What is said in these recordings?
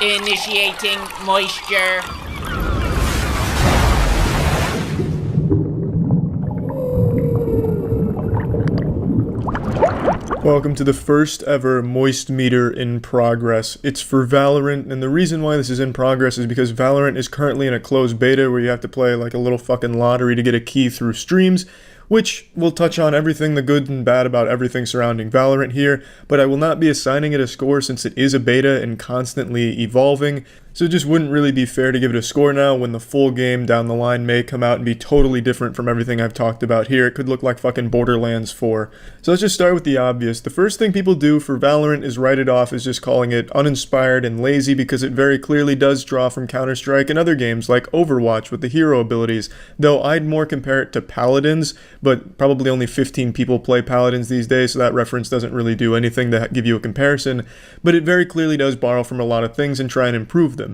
Initiating moisture. Welcome to the first ever Moist meter in progress. It's for Valorant, and the reason why this is in progress is because Valorant is currently in a closed beta where you have to play like a little fucking lottery to get a key through streams, which will touch on everything the good and bad about everything surrounding Valorant here, but I will not be assigning it a score since it is a beta and constantly evolving, so it just wouldn't really be fair to give it a score now when the full game down the line may come out and be totally different from everything I've talked about here. It could look like fucking Borderlands 4. So let's just start with the obvious. The first thing people do for Valorant is write it off as just calling it uninspired and lazy because it very clearly does draw from Counter-Strike and other games like Overwatch with the hero abilities, though I'd more compare it to Paladins, but probably only 15 people play Paladins these days, so that reference doesn't really do anything to give you a comparison, but it very clearly does borrow from a lot of things and try and improve them.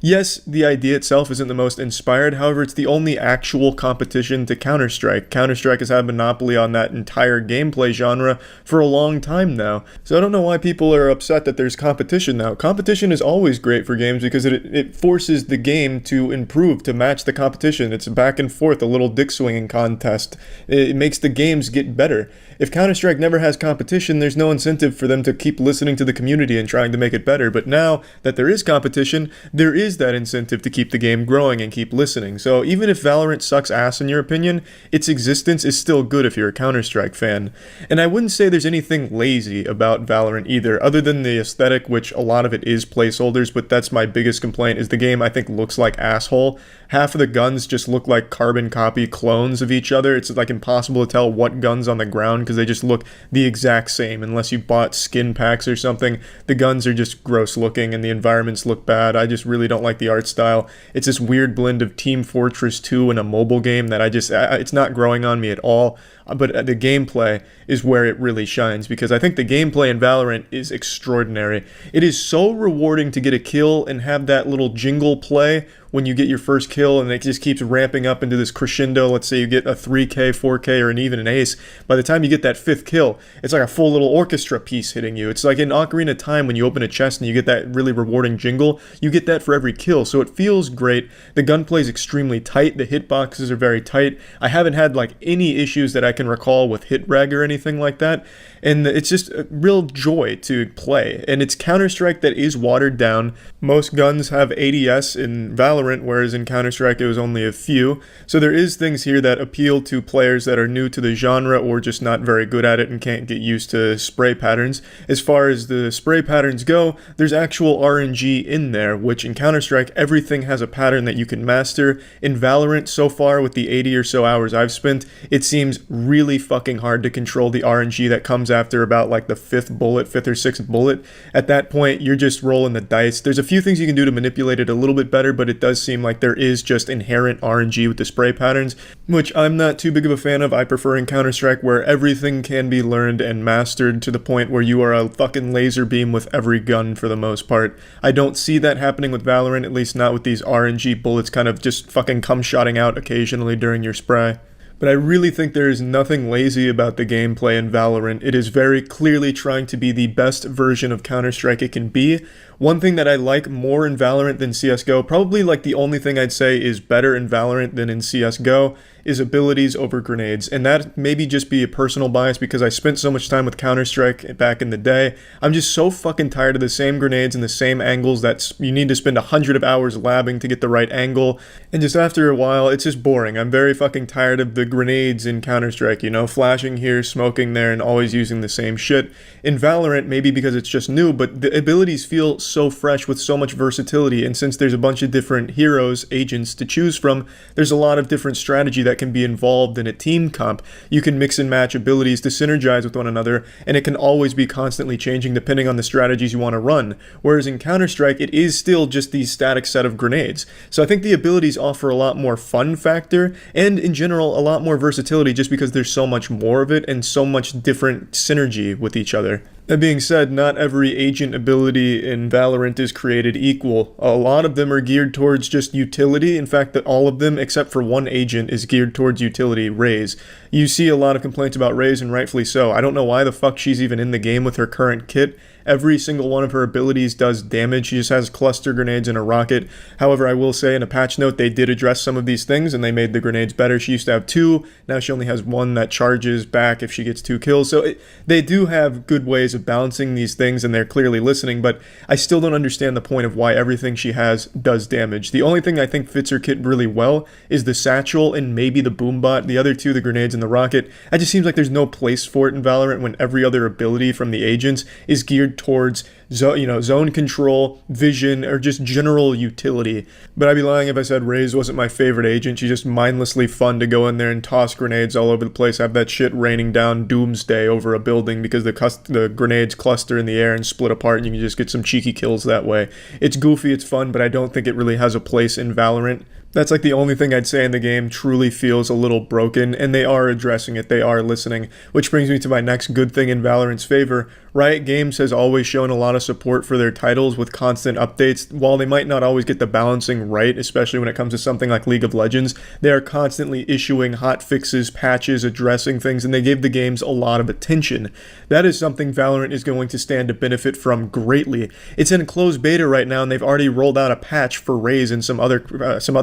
Yes, the idea itself isn't the most inspired, however, it's the only actual competition to Counter-Strike. Counter-Strike has had a monopoly on that entire gameplay genre for a long time now, so I don't know why people are upset that there's competition now. Competition is always great for games because it forces the game to improve, to match the competition. It's back and forth, a little dick swinging contest. It makes the games get better. If Counter-Strike never has competition, there's no incentive for them to keep listening to the community and trying to make it better. But now that there is competition, there is that incentive to keep the game growing and keep listening. So even if Valorant sucks ass in your opinion, its existence is still good if you're a Counter-Strike fan. And I wouldn't say there's anything lazy about Valorant either, other than the aesthetic, which a lot of it is placeholders, but that's my biggest complaint, is the game I think looks like asshole. Half of the guns just look like carbon copy clones of each other. It's like impossible to tell what gun's on the ground because they just look the exact same unless you bought skin packs or something. The guns are just gross looking and the environments look bad. I just really don't like the art style. It's this weird blend of Team Fortress 2 and a mobile game that it's not growing on me at all. But the gameplay is where it really shines because I think the gameplay in Valorant is extraordinary. It is so rewarding to get a kill and have that little jingle play when you get your first kill, and it just keeps ramping up into this crescendo. Let's say you get a 3K, 4K, or even an ace. By the time you get that fifth kill, it's like a full little orchestra piece hitting you. It's like in Ocarina of Time when you open a chest and you get that really rewarding jingle. You get that for every kill, so it feels great. The gunplay is extremely tight. The hitboxes are very tight. I haven't had like any issues that I can recall with hit reg or anything like that, and it's just a real joy to play. And it's Counter-Strike that is watered down. Most guns have ADS in Valorant, whereas in Counter-Strike it was only a few. So there is things here that appeal to players that are new to the genre or just not very good at it and can't get used to spray patterns. As far as the spray patterns go, there's actual RNG in there, which in Counter-Strike everything has a pattern that you can master. In Valorant, so far with the 80 or so hours I've spent, it seems really fucking hard to control the RNG that comes after about like the fifth or sixth bullet. At that point, you're just rolling the dice. There's a few things you can do to manipulate it a little bit better, but it does seem like there is just inherent RNG with the spray patterns, which I'm not too big of a fan of. I prefer in Counter-Strike where everything can be learned and mastered to the point where you are a fucking laser beam with every gun for the most part. I don't see that happening with Valorant, at least not with these RNG bullets kind of just fucking cum-shotting out occasionally during your spray. But I really think there is nothing lazy about the gameplay in Valorant. It is very clearly trying to be the best version of Counter-Strike it can be. One thing that I like more in Valorant than CSGO, probably like the only thing I'd say is better in Valorant than in CSGO, is abilities over grenades. And that maybe just be a personal bias because I spent so much time with Counter-Strike back in the day. I'm just so fucking tired of the same grenades and the same angles that you need to spend 100 hours labbing to get the right angle. And just after a while, it's just boring. I'm very fucking tired of the grenades in Counter-Strike, you know, flashing here, smoking there, and always using the same shit. In Valorant, maybe because it's just new, but the abilities feel so fresh with so much versatility, and since there's a bunch of different heroes, agents to choose from, there's a lot of different strategy that can be involved in a team comp. You can mix and match abilities to synergize with one another, and it can always be constantly changing depending on the strategies you want to run. Whereas in Counter-Strike, it is still just the static set of grenades. So I think the abilities offer a lot more fun factor, and in general, a lot more versatility just because there's so much more of it and so much different synergy with each other. That being said, not every agent ability in Valorant is created equal. A lot of them are geared towards just utility. In fact, that all of them, except for one agent, is geared towards utility, Raze. You see a lot of complaints about Raze, and rightfully so. I don't know why the fuck she's even in the game with her current kit. Every single one of her abilities does damage. She just has cluster grenades and a rocket. However, I will say in a patch note, they did address some of these things and they made the grenades better. She used to have 2, now she only has 1 that charges back if she gets 2 kills. So they do have good ways of balancing these things, and they're clearly listening, but I still don't understand the point of why everything she has does damage. The only thing I think fits her kit really well is the satchel and maybe the boombot. The other two, the grenades and the rocket, it just seems like there's no place for it in Valorant when every other ability from the agents is geared towards zone control, vision, or just general utility. But I'd be lying if I said Raze wasn't my favorite agent. She's just mindlessly fun to go in there and toss grenades all over the place, have that shit raining down doomsday over a building because the grenades cluster in the air and split apart and you can just get some cheeky kills that way. It's goofy, it's fun, but I don't think it really has a place in Valorant. That's like the only thing I'd say in the game truly feels a little broken, and they are addressing it, they are listening, which brings me to my next good thing in Valorant's favor. Riot Games has always shown a lot of support for their titles with constant updates. While they might not always get the balancing right, especially when it comes to something like League of Legends, they are constantly issuing hot fixes, patches, addressing things, and they give the games a lot of attention. That is something Valorant is going to stand to benefit from greatly. It's in closed beta right now, and they've already rolled out a patch for Raze and some other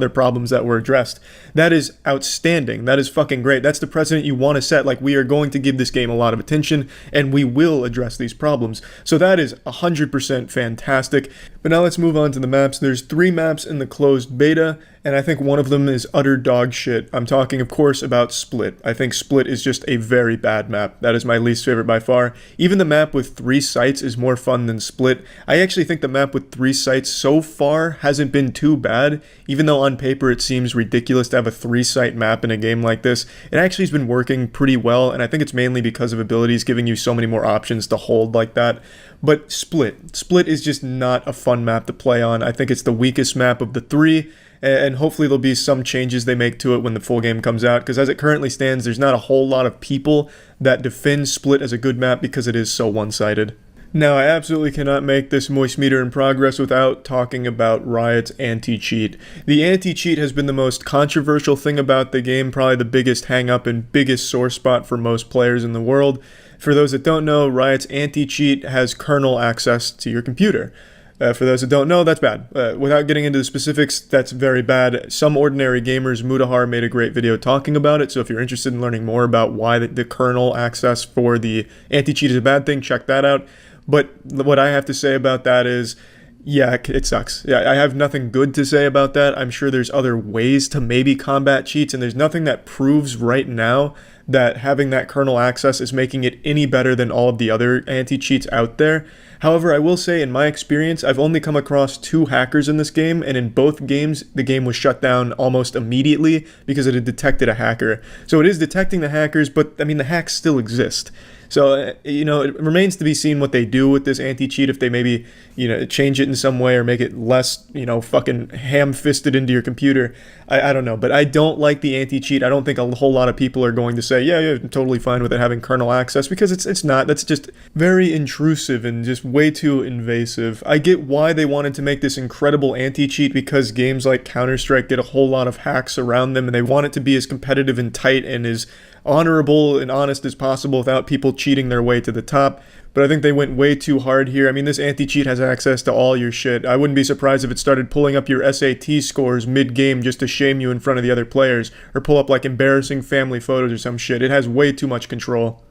problems that were addressed. That is outstanding. That is fucking great. That's the precedent you want to set. Like, we are going to give this game a lot of attention, and we will address these problems. So that is 100% fantastic. But now let's move on to the maps. There's 3 maps in the closed beta, and I think one of them is utter dog shit. I'm talking, of course, about Split. I think Split is just a very bad map. That is my least favorite by far. Even the map with 3 sites is more fun than Split. I actually think the map with 3 sites so far hasn't been too bad, even though on paper it seems ridiculous to have a 3-site map in a game like this. It actually has been working pretty well, and I think it's mainly because of abilities giving you so many more options to hold like that. But Split is just not a fun map to play on. I think it's the weakest map of the 3, and hopefully there'll be some changes they make to it when the full game comes out, because as it currently stands, there's not a whole lot of people that defend Split as a good map because it is so one-sided. Now, I absolutely cannot make this Moist Meter in Progress without talking about Riot's anti-cheat. The anti-cheat has been the most controversial thing about the game, probably the biggest hang-up and biggest sore spot for most players in the world. For those that don't know, Riot's anti-cheat has kernel access to your computer. For those that don't know, that's bad. Without getting into the specifics, that's very bad. Some ordinary gamers, Mudahar, made a great video talking about it, so if you're interested in learning more about why the kernel access for the anti-cheat is a bad thing, check that out. But what I have to say about that is, yeah, it sucks. Yeah, I have nothing good to say about that. I'm sure there's other ways to maybe combat cheats, and there's nothing that proves right now that having that kernel access is making it any better than all of the other anti-cheats out there. However, I will say in my experience, I've only come across 2 hackers in this game, and in both games, the game was shut down almost immediately because it had detected a hacker. So it is detecting the hackers, but I mean, the hacks still exist. So, it remains to be seen what they do with this anti-cheat, if they maybe, change it in some way or make it less, fucking ham-fisted into your computer. I don't know, but I don't like the anti-cheat. I don't think a whole lot of people are going to say, yeah, I'm totally fine with it having kernel access, because it's not. That's just very intrusive and just way too invasive. I get why they wanted to make this incredible anti-cheat, because games like Counter-Strike get a whole lot of hacks around them, and they want it to be as competitive and tight and as honorable and honest as possible without people cheating their way to the top. But I think they went way too hard here. I mean, this anti-cheat has access to all your shit. I wouldn't be surprised if it started pulling up your SAT scores mid-game just to shame you in front of the other players, or pull up like embarrassing family photos or some shit. It has way too much control.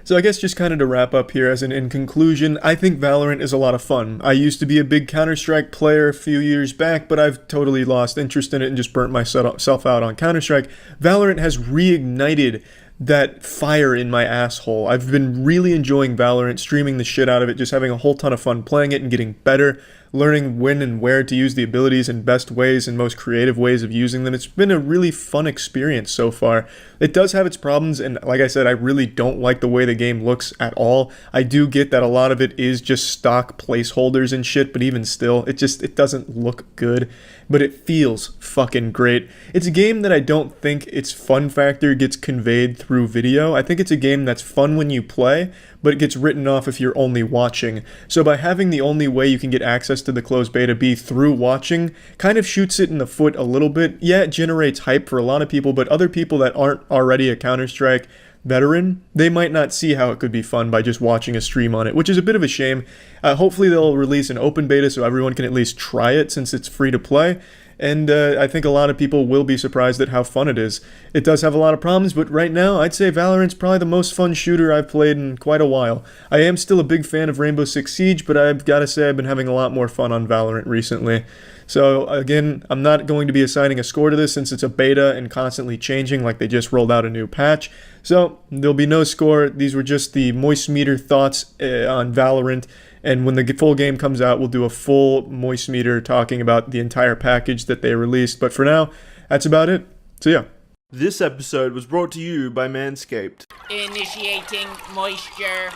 So I guess just kind of to wrap up here, as in conclusion, I think Valorant is a lot of fun. I used to be a big Counter-Strike player a few years back, but I've totally lost interest in it and just burnt myself out on Counter-Strike. Valorant has reignited that fire in my asshole. I've been really enjoying Valorant, streaming the shit out of it, just having a whole ton of fun playing it and getting better, learning when and where to use the abilities in best ways and most creative ways of using them. It's been a really fun experience so far. It does have its problems, and like I said, I really don't like the way the game looks at all. I do get that a lot of it is just stock placeholders and shit, but even still, it doesn't look good, but it feels fucking great. It's a game that I don't think its fun factor gets conveyed through video. I think it's a game that's fun when you play, but it gets written off if you're only watching. So by having the only way you can get access to the closed beta be through watching, kind of shoots it in the foot a little bit. Yeah, it generates hype for a lot of people, but other people that aren't already a Counter-Strike, veteran, they might not see how it could be fun by just watching a stream on it, which is a bit of a shame. Hopefully they'll release an open beta so everyone can at least try it since it's free to play. And I think a lot of people will be surprised at how fun it is. It does have a lot of problems, but right now I'd say Valorant's probably the most fun shooter I've played in quite a while. I am still a big fan of Rainbow Six Siege, but I've got to say I've been having a lot more fun on Valorant recently. So again, I'm not going to be assigning a score to this since it's a beta and constantly changing, like they just rolled out a new patch. So there'll be no score. These were just the Moistcr1tikal thoughts on Valorant. And when the full game comes out, we'll do a full Moistcr1tikal talking about the entire package that they released. But for now, that's about it. So yeah. This episode was brought to you by Manscaped. Initiating moisture.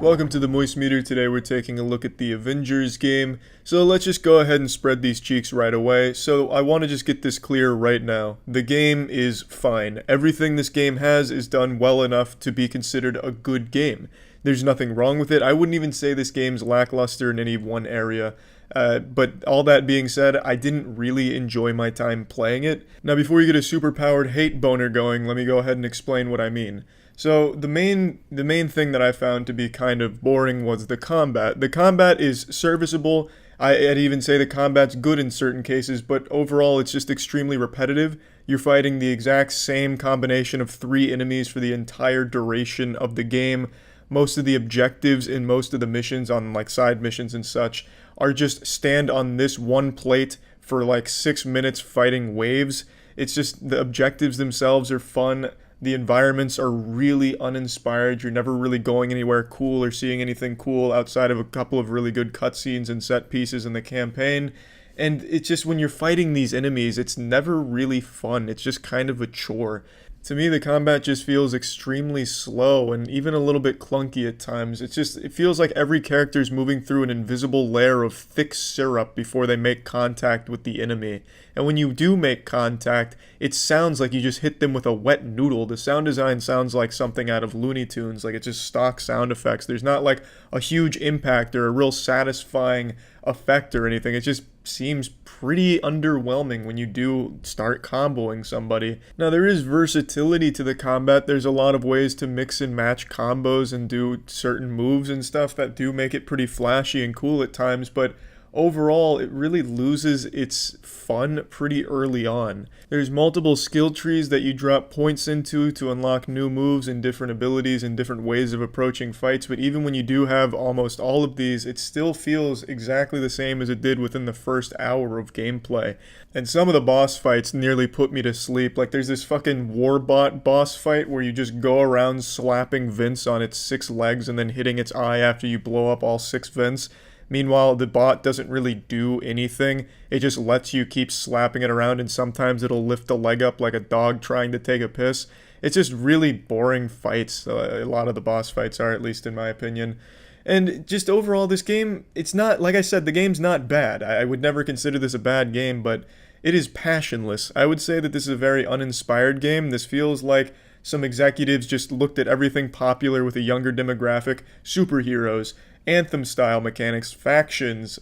Welcome to the Moistcr1tikal. Today we're taking a look at the Avengers game. So let's just go ahead and spread these cheeks right away. So I want to just get this clear right now. The game is fine. Everything this game has is done well enough to be considered a good game. There's nothing wrong with it. I wouldn't even say this game's lackluster in any one area. But all that being said, I didn't really enjoy my time playing it. Now before you get a super-powered hate boner going, let me go ahead and explain what I mean. So the main thing that I found to be kind of boring was the combat. The combat is serviceable. I'd even say the combat's good in certain cases, but overall it's just extremely repetitive. You're fighting the exact same combination of 3 enemies for the entire duration of the game. Most of the objectives in most of the missions on like side missions and such are just stand on this one plate for like 6 minutes fighting waves. It's just the objectives themselves are fun. The environments are really uninspired. You're never really going anywhere cool or seeing anything cool outside of a couple of really good cutscenes and set pieces in the campaign. And it's just when you're fighting these enemies, it's never really fun. It's just kind of a chore. To me, the combat just feels extremely slow and even a little bit clunky at times. It feels like every character is moving through an invisible layer of thick syrup before they make contact with the enemy. And when you do make contact, it sounds like you just hit them with a wet noodle. The sound design sounds like something out of Looney Tunes, like it's just stock sound effects. There's not like a huge impact or a real satisfying effect or anything. It just seems pretty underwhelming when you do start comboing somebody. Now there is versatility to the combat. There's a lot of ways to mix and match combos and do certain moves and stuff that do make it pretty flashy and cool at times, but overall, it really loses its fun pretty early on. There's multiple skill trees that you drop points into to unlock new moves and different abilities and different ways of approaching fights, but even when you do have almost all of these, it still feels exactly the same as it did within the first hour of gameplay. And some of the boss fights nearly put me to sleep. Like there's this fucking Warbot boss fight where you just go around slapping Vince on its 6 legs and then hitting its eye after you blow up all 6 Vince. Meanwhile, the bot doesn't really do anything. It just lets you keep slapping it around, and sometimes it'll lift a leg up like a dog trying to take a piss. It's just really boring fights. A lot of the boss fights are, at least in my opinion. And just overall, this game, it's not, like I said, the game's not bad. I would never consider this a bad game, but it is passionless. I would say that this is a very uninspired game. This feels like some executives just looked at everything popular with a younger demographic, superheroes, Anthem-style mechanics, factions,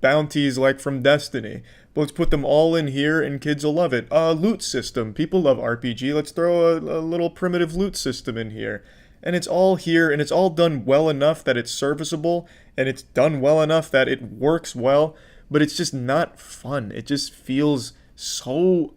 bounties like from Destiny. But let's put them all in here and kids will love it. Loot system. People love RPG. Let's throw a little primitive loot system in here. And it's all here, and it's all done well enough that it's serviceable, and it's done well enough that it works well, but it's just not fun. It just feels so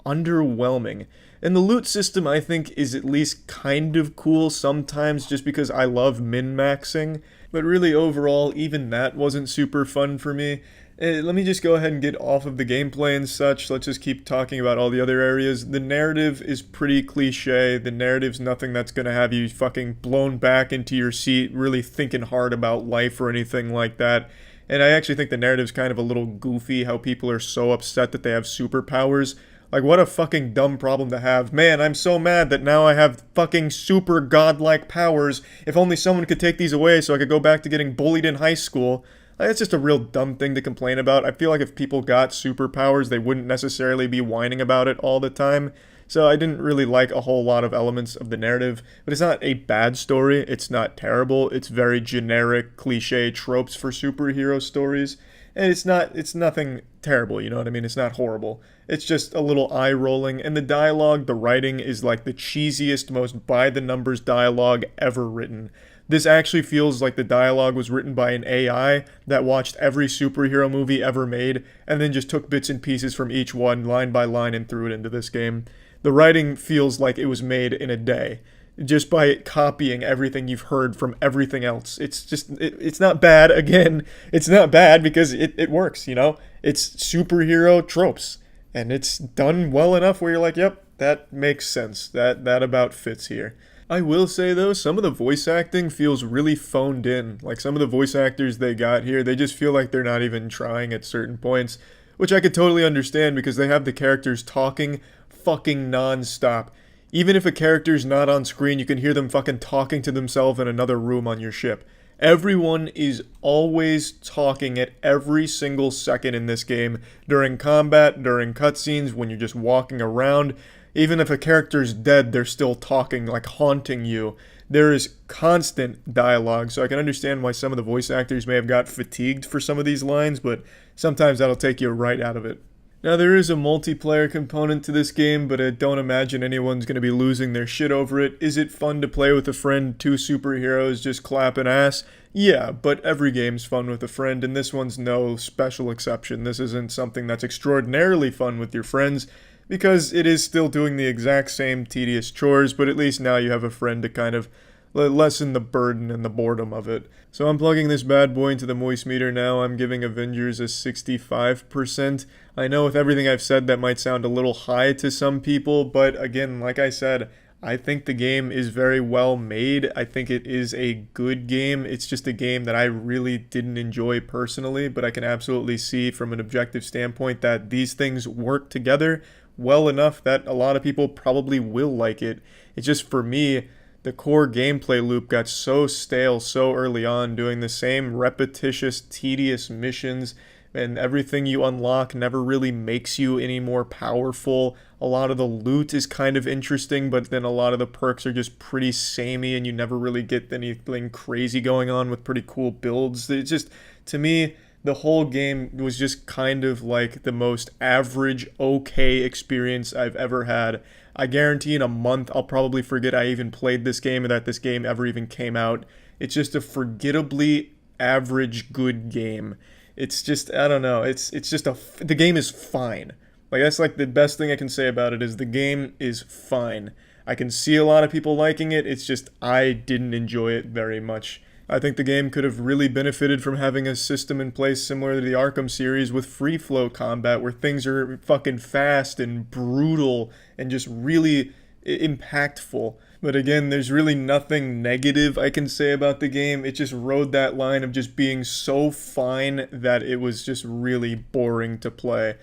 underwhelming. And the loot system, I think, is at least kind of cool sometimes just because I love min-maxing. But really, overall, even that wasn't super fun for me. Let me just go ahead and get off of the gameplay and such. Let's just keep talking about all the other areas. The narrative is pretty cliche. The narrative's nothing that's going to have you fucking blown back into your seat, really thinking hard about life or anything like that. And I actually think the narrative's kind of a little goofy, how people are so upset that they have superpowers. Like, what a fucking dumb problem to have. Man, I'm so mad that now I have fucking super godlike powers. If only someone could take these away so I could go back to getting bullied in high school. Like, that's just a real dumb thing to complain about. I feel like if people got superpowers, they wouldn't necessarily be whining about it all the time. So I didn't really like a whole lot of elements of the narrative. But it's not a bad story. It's not terrible. It's very generic, cliche tropes for superhero stories. And it's nothing terrible, you know what I mean? It's not horrible. It's just a little eye rolling, and the dialogue, the writing is like the cheesiest, most by the numbers dialogue ever written. This actually feels like the dialogue was written by an AI that watched every superhero movie ever made and then just took bits and pieces from each one, line by line, and threw it into this game. The writing feels like it was made in a day, just by copying everything you've heard from everything else. It's not bad. Again, it's not bad because it works, you know? It's superhero tropes, and it's done well enough where you're like, yep, that makes sense. That about fits here. I will say though, some of the voice acting feels really phoned in. Like some of the voice actors they got here, they just feel like they're not even trying at certain points, which I could totally understand because they have the characters talking fucking non-stop. Even if a character's not on screen, you can hear them fucking talking to themselves in another room on your ship. Everyone is always talking at every single second in this game, during combat, during cutscenes, when you're just walking around. Even if a character's dead, they're still talking, like haunting you. There is constant dialogue, so I can understand why some of the voice actors may have got fatigued for some of these lines, but sometimes that'll take you right out of it. Now, there is a multiplayer component to this game, but I don't imagine anyone's going to be losing their shit over it. Is it fun to play with a friend, two superheroes just clapping ass? Yeah, but every game's fun with a friend, and this one's no special exception. This isn't something that's extraordinarily fun with your friends, because it is still doing the exact same tedious chores, but at least now you have a friend to kind of lessen the burden and the boredom of it. So I'm plugging this bad boy into the moist meter now. I'm giving Avengers a 65%. I know with everything I've said that might sound a little high to some people, but again, like I said, I think the game is very well made. I think it is a good game. It's just a game that I really didn't enjoy personally, but I can absolutely see from an objective standpoint that these things work together well enough that a lot of people probably will like it. It's just, for me, the core gameplay loop got so stale so early on, doing the same repetitious, tedious missions, and everything you unlock never really makes you any more powerful. A lot of the loot is kind of interesting, but then a lot of the perks are just pretty samey, and you never really get anything crazy going on with pretty cool builds. It's just, to me, the whole game was just kind of like the most average, okay experience I've ever had. I guarantee in a month I'll probably forget I even played this game or that this game ever even came out. It's just a forgettably average good game. It's just, I don't know, it's just the game is fine. Like, that's like the best thing I can say about it, is the game is fine. I can see a lot of people liking it, it's just I didn't enjoy it very much. I think the game could have really benefited from having a system in place similar to the Arkham series with free flow combat, where things are fucking fast and brutal and just really impactful. But again, there's really nothing negative I can say about the game. It just rode that line of just being so fine that it was just really boring to play.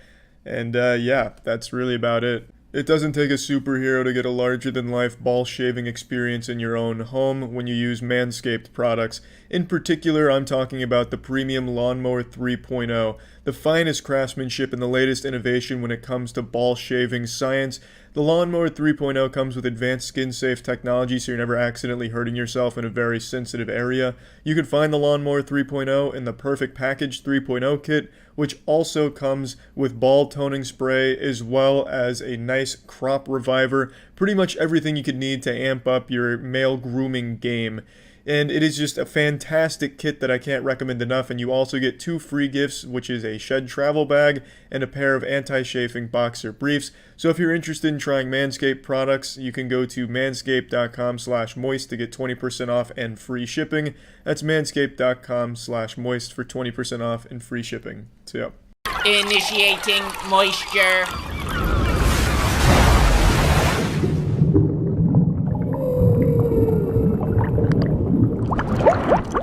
And yeah, that's really about it. It doesn't take a superhero to get a larger-than-life ball-shaving experience in your own home when you use Manscaped products. In particular, I'm talking about the Premium Lawnmower 3.0, the finest craftsmanship and the latest innovation when it comes to ball-shaving science. The Lawnmower 3.0 comes with advanced skin-safe technology, so you're never accidentally hurting yourself in a very sensitive area. You can find the Lawnmower 3.0 in the Perfect Package 3.0 kit, which also comes with ball toning spray as well as a nice crop reviver. Pretty much everything you could need to amp up your male grooming game. And it is just a fantastic kit that I can't recommend enough. And you also get 2 free gifts, which is a shed travel bag and a pair of anti-chafing boxer briefs. So if you're interested in trying Manscaped products, you can go to manscaped.com/moist to get 20% off and free shipping. That's manscaped.com/moist for 20% off and free shipping. So yeah. Initiating moisture.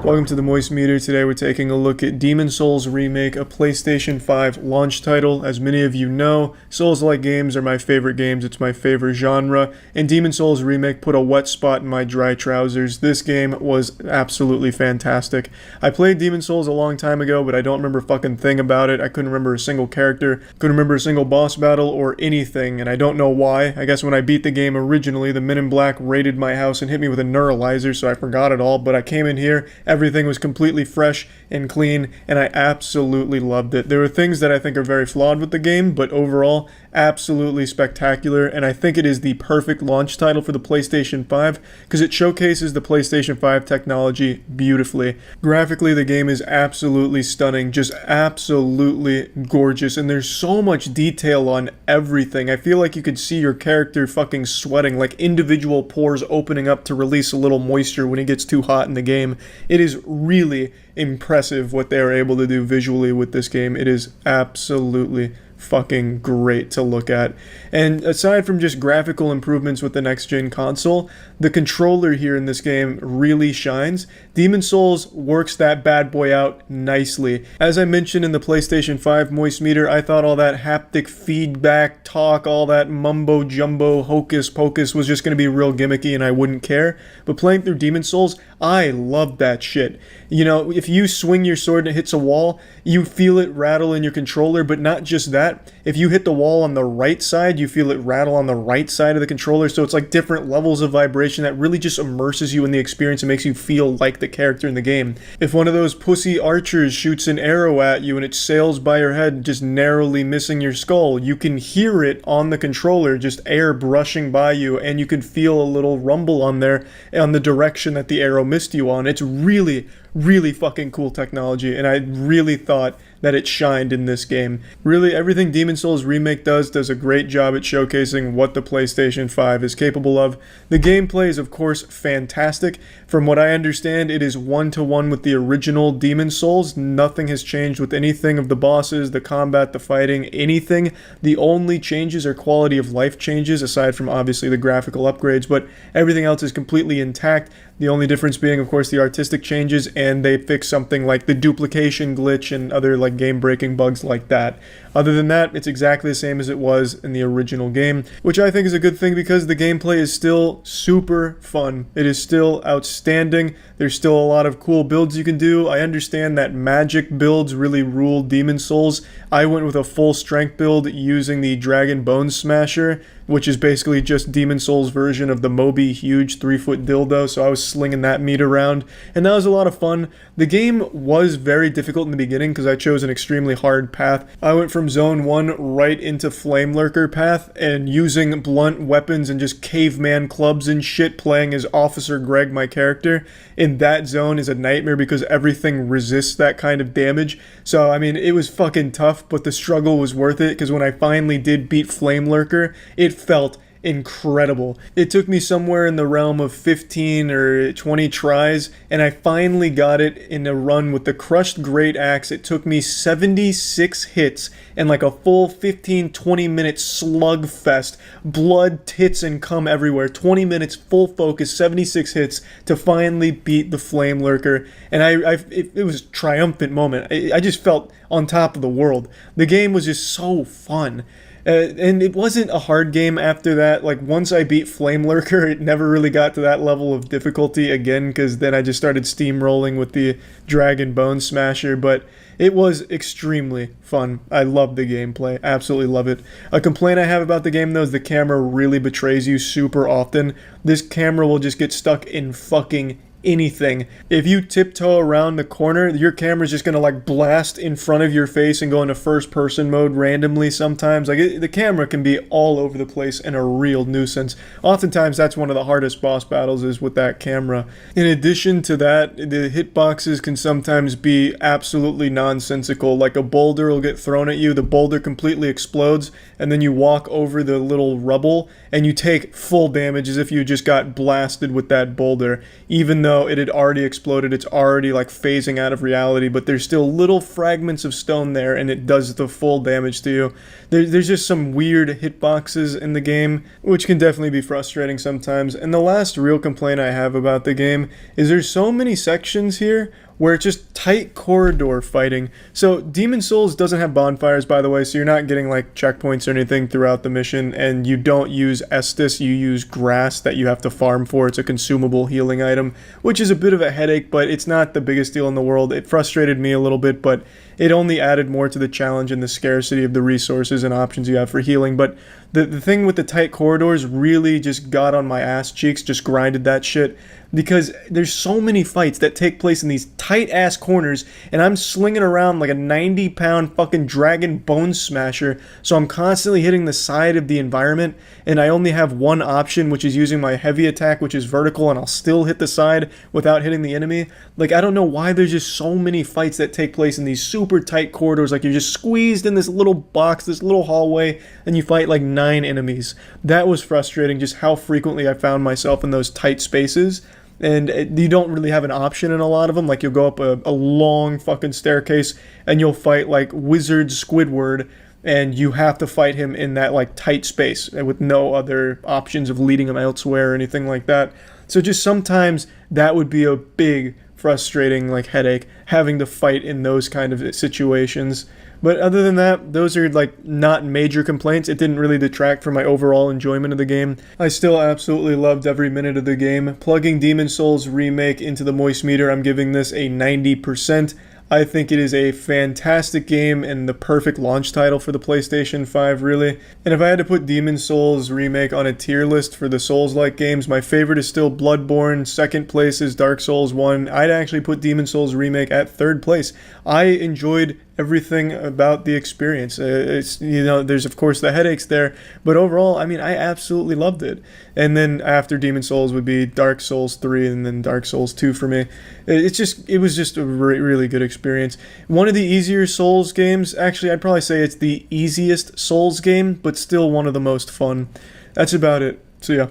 Welcome to the Moist Meter. Today we're taking a look at Demon's Souls Remake, a PlayStation 5 launch title. As many of you know, Souls-like games are my favorite games. It's my favorite genre, and Demon's Souls Remake put a wet spot in my dry trousers. This game was absolutely fantastic. I played Demon's Souls a long time ago, but I don't remember a fucking thing about it. I couldn't remember a single character, couldn't remember a single boss battle or anything, and I don't know why. I guess when I beat the game originally, the Men in Black raided my house and hit me with a neuralizer, so I forgot it all, but I came in here Everything was completely fresh and clean, and I absolutely loved it. There were things that I think are very flawed with the game, but overall, absolutely spectacular, and I think it is the perfect launch title for the PlayStation 5 because it showcases the PlayStation 5 technology beautifully. Graphically, the game is absolutely stunning, just absolutely gorgeous, and there's so much detail on everything. I feel like you could see your character fucking sweating, like individual pores opening up to release a little moisture when it gets too hot in the game. It is really impressive what they are able to do visually with this game. It is absolutely fucking great to look at. And aside from just graphical improvements with the next gen console, the controller here in this game really shines. Demon's Souls works that bad boy out nicely. As I mentioned in the PlayStation 5 Moist Meter, I thought all that haptic feedback talk, all that mumbo jumbo hocus pocus was just going to be real gimmicky and I wouldn't care. But playing through Demon's Souls, I love that shit. You know, if you swing your sword and it hits a wall, you feel it rattle in your controller, but not just that. If you hit the wall on the right side, you feel it rattle on the right side of the controller, so it's like different levels of vibration that really just immerses you in the experience and makes you feel like the character in the game. If one of those pussy archers shoots an arrow at you and it sails by your head, just narrowly missing your skull, you can hear it on the controller, just air brushing by you, and you can feel a little rumble on there on the direction that the arrow missed you on. It's really fucking cool technology, and I really thought that it shined in this game. Really, everything Demon's Souls Remake does a great job at showcasing what the PlayStation 5 is capable of. The gameplay is, of course, fantastic. From what I understand, it is one-to-one with the original Demon's Souls. Nothing has changed with anything of the bosses, the combat, the fighting, anything. The only changes are quality of life changes, aside from obviously the graphical upgrades, but everything else is completely intact. The only difference being, of course, the artistic changes, and they fix something like the duplication glitch and other like game-breaking bugs like that. Other than that, it's exactly the same as it was in the original game, which I think is a good thing because the gameplay is still super fun. It is still outstanding. There's still a lot of cool builds you can do. I understand that magic builds really rule Demon's Souls. I went with a full strength build using the Dragon Bone Smasher, which is basically just Demon's Souls' version of the Moby huge 3-foot dildo, so I was slinging that meat around, and that was a lot of fun. The game was very difficult in the beginning because I chose an extremely hard path. I went from Zone 1 right into Flame Lurker path, and using blunt weapons and just caveman clubs and shit, playing as Officer Greg, my character, in that zone is a nightmare because everything resists that kind of damage. So, I mean, it was fucking tough, but the struggle was worth it because when I finally did beat Flame Lurker, it felt incredible. It took me somewhere in the realm of 15 or 20 tries, and I finally got it in a run with the Crushed Great Axe. It took me 76 hits and like a full 15-20 minute slugfest, blood, tits, and cum everywhere, 20 minutes, full focus, 76 hits to finally beat the Flame Lurker, and it was a triumphant moment. I just felt on top of the world. The game was just so fun. And it wasn't a hard game after that. Like, once I beat Flame Lurker, it never really got to that level of difficulty again, because then I just started steamrolling with the Dragon Bone Smasher, but it was extremely fun. I love the gameplay. Absolutely love it. A complaint I have about the game, though, is the camera really betrays you super often. This camera will just get stuck in fucking anything. If you tiptoe around the corner, your camera's just gonna like blast in front of your face and go into first person mode randomly sometimes. Like, the camera can be all over the place and a real nuisance. Oftentimes that's one of the hardest boss battles is with that camera. In addition to that, the hitboxes can sometimes be absolutely nonsensical. Like, a boulder will get thrown at you, the boulder completely explodes, and then you walk over the little rubble and you take full damage as if you just got blasted with that boulder. Even though it had already exploded, it's already like phasing out of reality, but there's still little fragments of stone there and it does the full damage to you. There's just some weird hitboxes in the game, which can definitely be frustrating sometimes. And the last real complaint I have about the game is there's so many sections here where it's just tight corridor fighting. So Demon's Souls doesn't have bonfires, by the way, so you're not getting like checkpoints or anything throughout the mission, and you don't use Estus, you use grass that you have to farm for. It's a consumable healing item, which is a bit of a headache, but it's not the biggest deal in the world. It frustrated me a little bit, but it only added more to the challenge and the scarcity of the resources and options you have for healing. But The thing with the tight corridors really just got on my ass cheeks, just grinded that shit. Because there's so many fights that take place in these tight ass corners, and I'm slinging around like a 90-pound fucking dragon bone smasher, so I'm constantly hitting the side of the environment, and I only have one option, which is using my heavy attack, which is vertical, and I'll still hit the side without hitting the enemy. Like, I don't know why there's just so many fights that take place in these super tight corridors, like you're just squeezed in this little box, this little hallway, and you fight like 9 enemies. That was frustrating, just how frequently I found myself in those tight spaces. And you don't really have an option in a lot of them. Like, you'll go up a long fucking staircase and you'll fight like Wizard Squidward, and you have to fight him in that like tight space with no other options of leading him elsewhere or anything like that. So just sometimes that would be a big frustrating like headache, having to fight in those kind of situations. But other than that, those are like not major complaints. It didn't really detract from my overall enjoyment of the game. I still absolutely loved every minute of the game. Plugging Demon's Souls Remake into the Moistcr, I'm giving this a 90%. I think it is a fantastic game and the perfect launch title for the PlayStation 5, really. And if I had to put Demon's Souls Remake on a tier list for the Souls-like games, my favorite is still Bloodborne, second place is Dark Souls 1. I'd actually put Demon's Souls Remake at third place. I enjoyed everything about the experience. It's, you know, there's of course the headaches there, but overall, I mean, I absolutely loved it. And then after Demon's Souls would be Dark Souls 3 and then Dark Souls 2 for me. It was just a really good experience. One of the easier Souls games, actually I'd probably say it's the easiest Souls game, but still one of the most fun. That's about it. So yeah.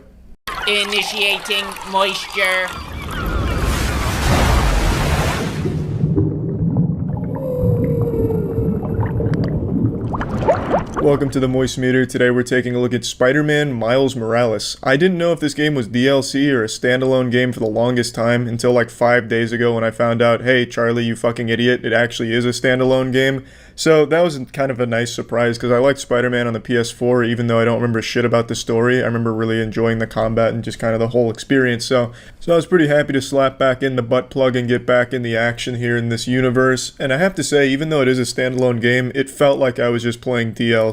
Initiating moisture. Welcome to the Moistcr. Today we're taking a look at Spider-Man Miles Morales. I didn't know if this game was DLC or a standalone game for the longest time until like 5 days ago when I found out, hey Charlie, you fucking idiot, it actually is a standalone game. So that was kind of a nice surprise because I liked Spider-Man on the PS4 even though I don't remember shit about the story. I remember really enjoying the combat and just kind of the whole experience. So I was pretty happy to slap back in the butt plug and get back in the action here in this universe. And I have to say, even though it is a standalone game, it felt like I was just playing DLC.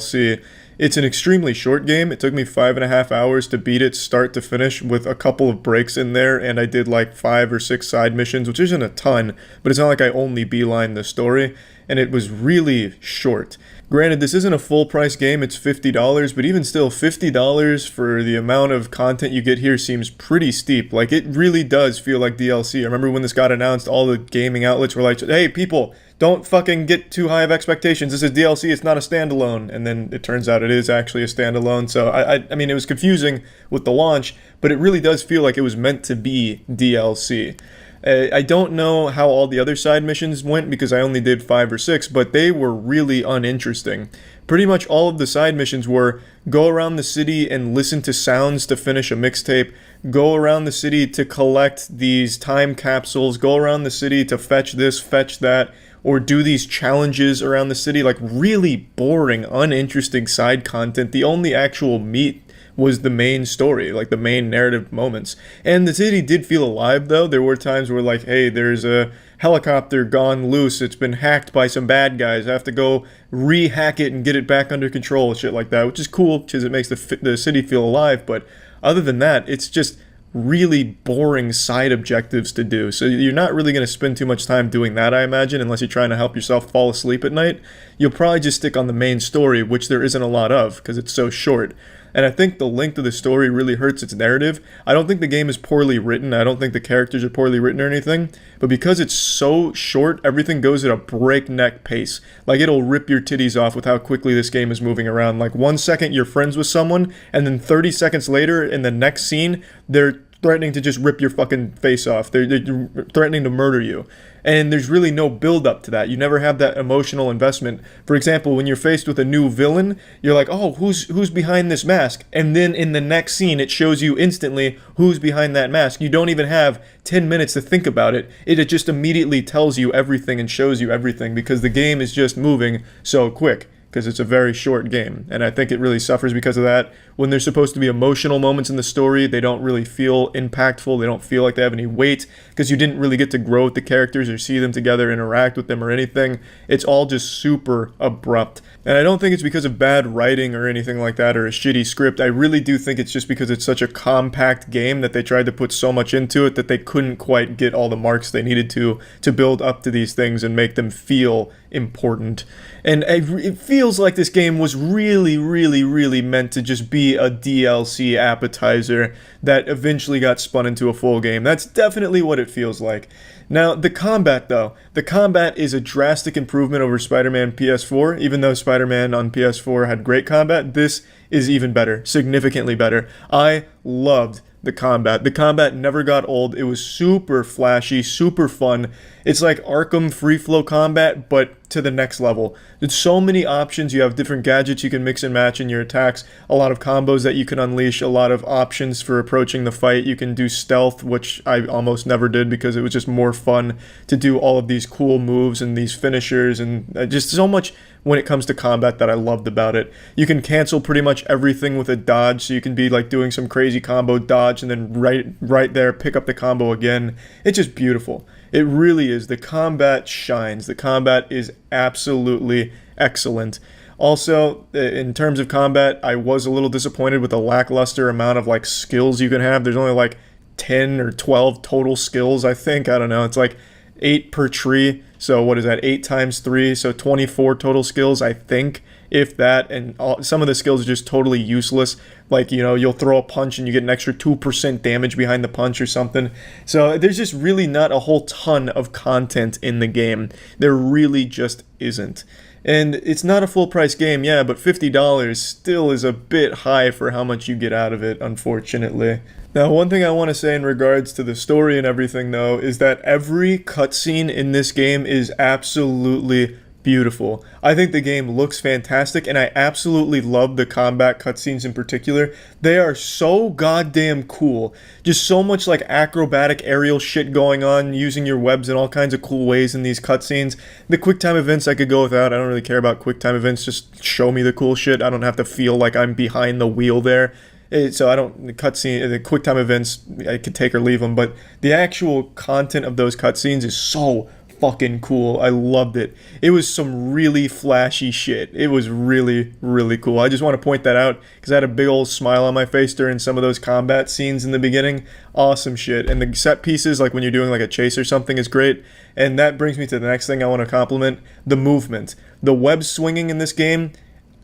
It's an extremely short game. It took me 5.5 hours to beat it start to finish with a couple of breaks in there, and I did like 5 or 6 side missions, which isn't a ton, but it's not like I only beeline the story, and it was really short. Granted, this isn't a full price game, it's $50, but even still, $50 for the amount of content you get here seems pretty steep. Like, it really does feel like DLC. I remember when this got announced, all the gaming outlets were like, hey people, don't fucking get too high of expectations. This is DLC, it's not a standalone. And then it turns out it is actually a standalone. So, I mean, it was confusing with the launch, but it really does feel like it was meant to be DLC. I don't know how all the other side missions went because I only did 5 or 6, but they were really uninteresting. Pretty much all of the side missions were go around the city and listen to sounds to finish a mixtape, go around the city to collect these time capsules, go around the city to fetch this, fetch that, or do these challenges around the city. Like, really boring, uninteresting side content. The only actual meat was the main story, like the main narrative moments. And the city did feel alive though. There were times where like, hey, there's a helicopter gone loose, it's been hacked by some bad guys, I have to go re-hack it and get it back under control, shit like that, which is cool because it makes the city feel alive. But other than that, it's just really boring side objectives to do. So you're not really going to spend too much time doing that, I imagine, unless you're trying to help yourself fall asleep at night. You'll probably just stick on the main story, which there isn't a lot of because it's so short. And I think the length of the story really hurts its narrative. I don't think the game is poorly written. I don't think the characters are poorly written or anything. But because it's so short, everything goes at a breakneck pace. Like, it'll rip your titties off with how quickly this game is moving around. Like, 1 second you're friends with someone, and then 30 seconds later in the next scene, they're threatening to just rip your fucking face off. They're threatening to murder you. And there's really no build up to that. You never have that emotional investment. For example, when you're faced with a new villain, you're like, oh, who's behind this mask? And then in the next scene, it shows you instantly who's behind that mask. You don't even have 10 minutes to think about it. It just immediately tells you everything and shows you everything because the game is just moving so quick. because it's a very short game, and I think it really suffers because of that. When there's supposed to be emotional moments in the story, they don't really feel impactful. They don't feel like they have any weight because you didn't really get to grow with the characters or see them together, interact with them or anything. It's all just super abrupt. And I don't think it's because of bad writing or anything like that or a shitty script. I really do think it's just because it's such a compact game that they tried to put so much into it that they couldn't quite get all the marks they needed to build up to these things and make them feel important. And it feels like this game was really, really, really meant to just be a DLC appetizer that eventually got spun into a full game. That's definitely what it feels like. Now, the combat, though. The combat is a drastic improvement over Spider-Man PS4. Even though Spider-Man on PS4 had great combat, this is even better, significantly better. I loved the combat. The combat never got old. It was super flashy, super fun. It's like Arkham free flow combat, but to the next level. There's so many options. You have different gadgets you can mix and match in your attacks, a lot of combos that you can unleash, a lot of options for approaching the fight. You can do stealth, which I almost never did because it was just more fun to do all of these cool moves and these finishers, and just so much when it comes to combat that I loved about it. You can cancel pretty much everything with a dodge, so you can be like doing some crazy combo dodge and then right there pick up the combo again. It's just beautiful. It really is. The combat shines. The combat is absolutely excellent. Also, in terms of combat, I was a little disappointed with the lackluster amount of like skills you can have. There's only like 10 or 12 total skills, I think. I don't know. It's like 8 per tree. So what is that? 8 times 3. So 24 total skills, I think, if that. And some of the skills are just totally useless. Like, you know, you'll throw a punch and you get an extra 2% damage behind the punch or something. So there's just really not a whole ton of content in the game. There really just isn't. And it's not a full price game, yeah, but $50 still is a bit high for how much you get out of it, unfortunately. Now, one thing I want to say in regards to the story and everything, though, is that every cutscene in this game is absolutely beautiful. I think the game looks fantastic, and I absolutely love the combat cutscenes in particular. They are so goddamn cool. Just so much like acrobatic aerial shit going on, using your webs in all kinds of cool ways in these cutscenes. The QuickTime events I could go without. I don't really care about QuickTime events. Just show me the cool shit. I don't have to feel like I'm behind the wheel there. So I don't, the QuickTime events, I could take or leave them, but the actual content of those cutscenes is so fucking cool. I loved it. It was some really flashy shit. It was really, really cool. I just want to point that out because I had a big old smile on my face during some of those combat scenes in the beginning. Awesome shit. And the set pieces, like when you're doing like a chase or something, is great. And that brings me to the next thing I want to compliment. The movement. The web swinging in this game,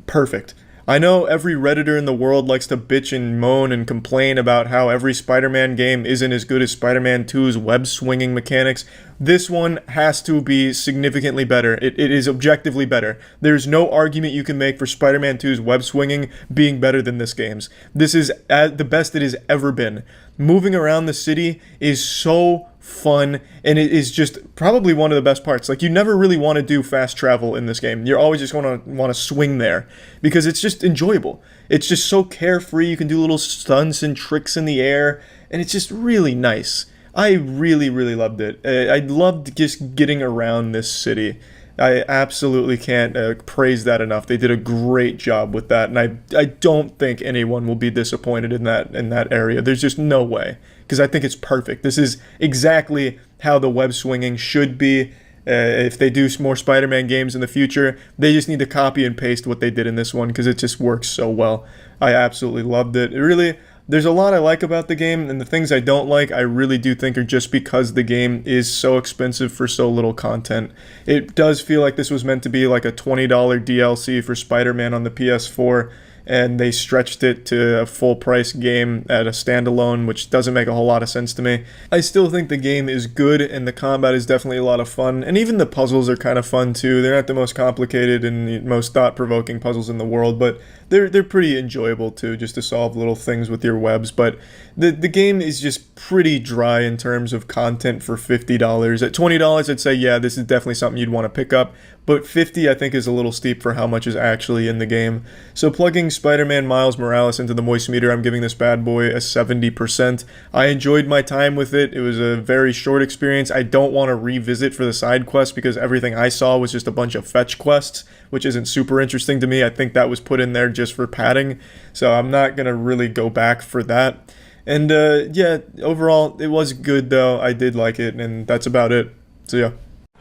perfect. I know every Redditor in the world likes to bitch and moan and complain about how every Spider-Man game isn't as good as Spider-Man 2's web-swinging mechanics. This one has to be significantly better. It is objectively better. There's no argument you can make for Spider-Man 2's web-swinging being better than this game's. This is the best it has ever been. Moving around the city is so fun, and it is just probably one of the best parts. Like, you never really want to do fast travel in this game. You're always just going to want to swing there because it's just enjoyable. It's just so carefree. You can do little stunts and tricks in the air, and it's just really nice. I really, really loved it. I loved just getting around this city. I absolutely can't praise that enough. They did a great job with that, and I don't think anyone will be disappointed in that area. There's just no way, because I think it's perfect. This is exactly how the web swinging should be. If they do more Spider-Man games in the future, they just need to copy and paste what they did in this one, because it just works so well. I absolutely loved it. There's a lot I like about the game, and the things I don't like, I really do think are just because the game is so expensive for so little content. It does feel like this was meant to be like a $20 DLC for Spider-Man on the PS4, and they stretched it to a full-price game at a standalone, which doesn't make a whole lot of sense to me. I still think the game is good, and the combat is definitely a lot of fun, and even the puzzles are kind of fun too. They're not the most complicated and most thought-provoking puzzles in the world, but they're pretty enjoyable too, just to solve little things with your webs. But the game is just pretty dry in terms of content for $50. At $20, I'd say, yeah, this is definitely something you'd want to pick up, but 50 I think is a little steep for how much is actually in the game. So plugging Spider-Man Miles Morales into the moist meter, I'm giving this bad boy a 70%. I enjoyed my time with it. It was a very short experience. I don't want to revisit for the side quests because everything I saw was just a bunch of fetch quests, which isn't super interesting to me. I think that was put in there just for padding, so I'm not going to really go back for that. And yeah, overall, it was good though. I did like it, and that's about it. So yeah.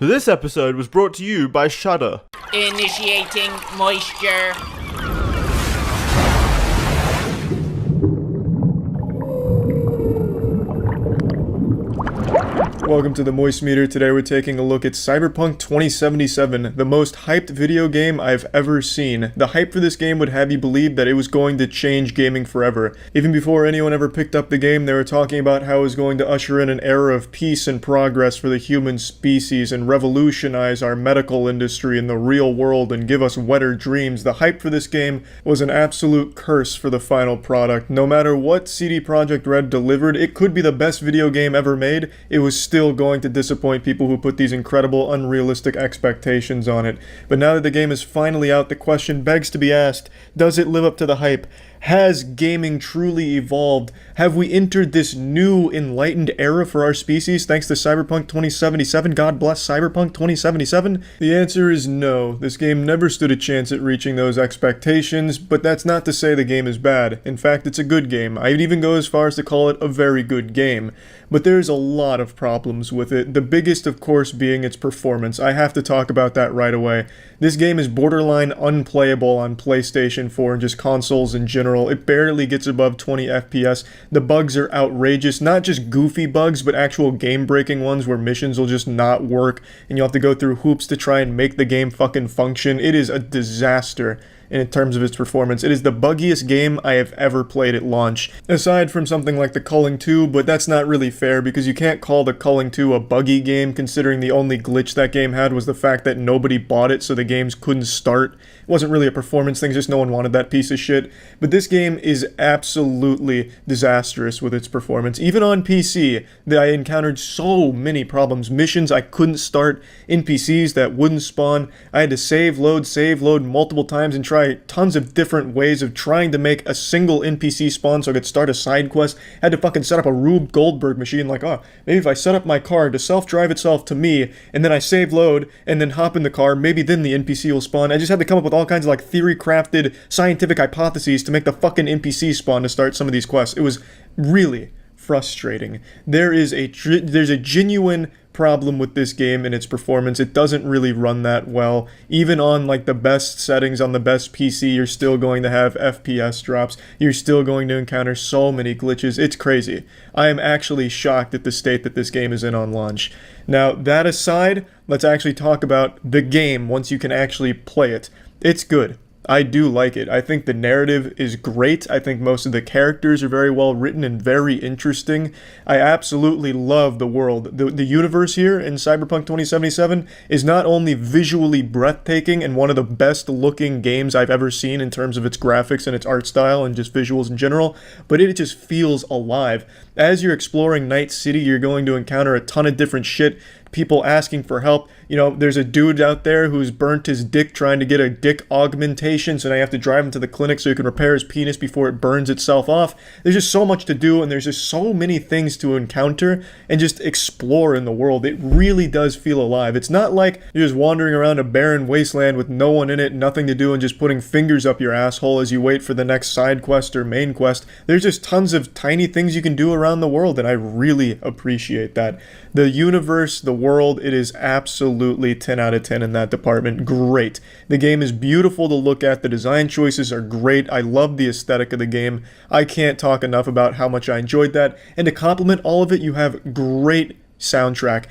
This episode was brought to you by Shudder. Initiating moisture. Welcome to the Moist Meter. Today we're taking a look at Cyberpunk 2077, the most hyped video game I've ever seen. The hype for this game would have you believe that it was going to change gaming forever. Even before anyone ever picked up the game, they were talking about how it was going to usher in an era of peace and progress for the human species and revolutionize our medical industry in the real world and give us wetter dreams. The hype for this game was an absolute curse for the final product. No matter what CD Projekt Red delivered, it could be the best video game ever made. It was still going to disappoint people who put these incredible, unrealistic expectations on it. But now that the game is finally out, the question begs to be asked, does it live up to the hype? Has gaming truly evolved? Have we entered this new, enlightened era for our species thanks to Cyberpunk 2077? God bless Cyberpunk 2077? The answer is no. This game never stood a chance at reaching those expectations, but that's not to say the game is bad. In fact, it's a good game. I'd even go as far as to call it a very good game. But there's a lot of problems with it, the biggest of course being its performance. I have to talk about that right away. This game is borderline unplayable on PlayStation 4 and just consoles in general. It barely gets above 20 FPS. The bugs are outrageous, not just goofy bugs, but actual game-breaking ones where missions will just not work and you'll have to go through hoops to try and make the game fucking function. It is a disaster in terms of its performance. It is the buggiest game I have ever played at launch, aside from something like the Culling 2, but that's not really fair because you can't call the Culling 2 a buggy game considering the only glitch that game had was the fact that nobody bought it so the games couldn't start. It wasn't really a performance thing, just no one wanted that piece of shit. But this game is absolutely disastrous with its performance. Even on PC, I encountered so many problems. Missions I couldn't start, NPCs that wouldn't spawn. I had to save load multiple times and try tons of different ways of trying to make a single NPC spawn so I could start a side quest. Had to fucking set up a Rube Goldberg machine like, oh, maybe if I set up my car to self-drive itself to me, and then I save load, and then hop in the car, maybe then the NPC will spawn. I just had to come up with all kinds of like theory-crafted scientific hypotheses to make the fucking NPC spawn to start some of these quests. It was really frustrating. There's a genuine problem with this game and its performance. It doesn't really run that well. Even on like the best settings on the best PC, you're still going to have FPS drops. You're still going to encounter so many glitches. It's crazy. I am actually shocked at the state that this game is in on launch. Now, that aside, let's actually talk about the game once you can actually play it. It's good. I do like it. I think the narrative is great. I think most of the characters are very well written and very interesting. I absolutely love the world. The universe here in Cyberpunk 2077 is not only visually breathtaking and one of the best looking games I've ever seen in terms of its graphics and its art style and just visuals in general, but it just feels alive. As you're exploring Night City, you're going to encounter a ton of different shit. People asking for help. You know, there's a dude out there who's burnt his dick trying to get a dick augmentation, so now you have to drive him to the clinic so he can repair his penis before it burns itself off. There's just so much to do, and there's just so many things to encounter and just explore in the world. It really does feel alive. It's not like you're just wandering around a barren wasteland with no one in it, nothing to do, and just putting fingers up your asshole as you wait for the next side quest or main quest. There's just tons of tiny things you can do around the world, and I really appreciate that. The universe, the world, it is absolutely 10 out of 10 in that department. Great. The game is beautiful to look at. The design choices are great. I love the aesthetic of the game. I can't talk enough about how much I enjoyed that. And to complement all of it, you have great soundtrack.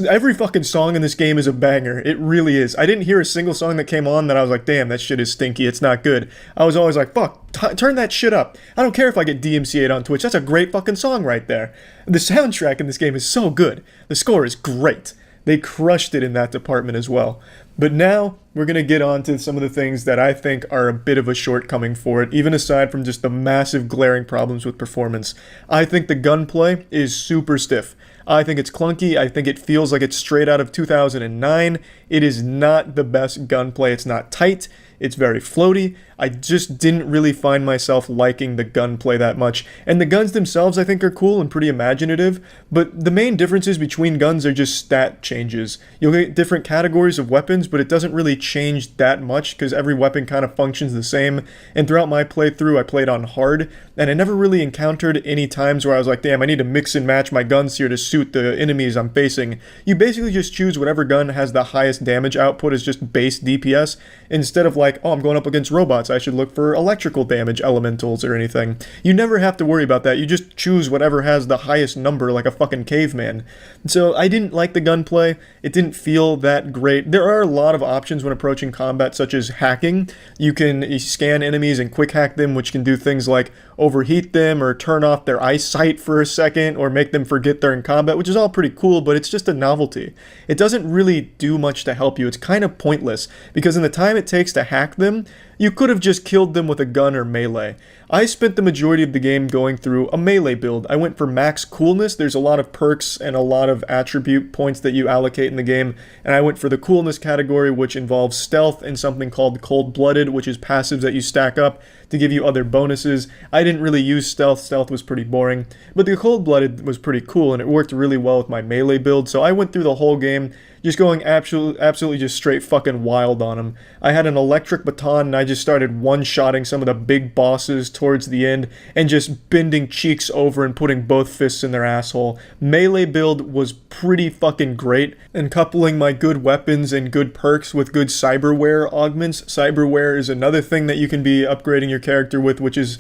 Every fucking song in this game is a banger. It really is. I didn't hear a single song that came on that I was like, damn, that shit is stinky. It's not good. I was always like, fuck, turn that shit up. I don't care if I get DMCA'd on Twitch. That's a great fucking song right there. The soundtrack in this game is so good. The score is great. They crushed it in that department as well. But now, we're going to get on to some of the things that I think are a bit of a shortcoming for it, even aside from just the massive glaring problems with performance. I think the gunplay is super stiff. I think it's clunky. I think it feels like it's straight out of 2009. It is not the best gunplay. It's not tight. It's very floaty. I just didn't really find myself liking the gunplay that much. And the guns themselves I think are cool and pretty imaginative, but the main differences between guns are just stat changes. You'll get different categories of weapons, but it doesn't really change that much because every weapon kind of functions the same. And throughout my playthrough, I played on hard, and I never really encountered any times where I was like, damn, I need to mix and match my guns here to suit the enemies I'm facing. You basically just choose whatever gun has the highest damage output as just base DPS, instead of like, oh, I'm going up against robots, I should look for electrical damage elementals or anything. You never have to worry about that. You just choose whatever has the highest number like a fucking caveman. So I didn't like the gunplay. It didn't feel that great. There are a lot of options when approaching combat, such as hacking. You can scan enemies and quick hack them, which can do things like overheat them or turn off their eyesight for a second or make them forget they're in combat, which is all pretty cool, but it's just a novelty. It doesn't really do much to help you. It's kind of pointless because in the time it takes to hack them, you could have just killed them with a gun or melee. I spent the majority of the game going through a melee build. I went for max coolness. There's a lot of perks and a lot of attribute points that you allocate in the game, and I went for the coolness category, which involves stealth and something called cold-blooded, which is passives that you stack up to give you other bonuses. I didn't really use stealth. Stealth was pretty boring, but the cold-blooded was pretty cool, and it worked really well with my melee build, so I went through the whole game just going absolutely just straight fucking wild on him. I had an electric baton and I just started one-shotting some of the big bosses towards the end and just bending cheeks over and putting both fists in their asshole. Melee build was pretty fucking great, and coupling my good weapons and good perks with good cyberware augments. Cyberware is another thing that you can be upgrading your character with, which is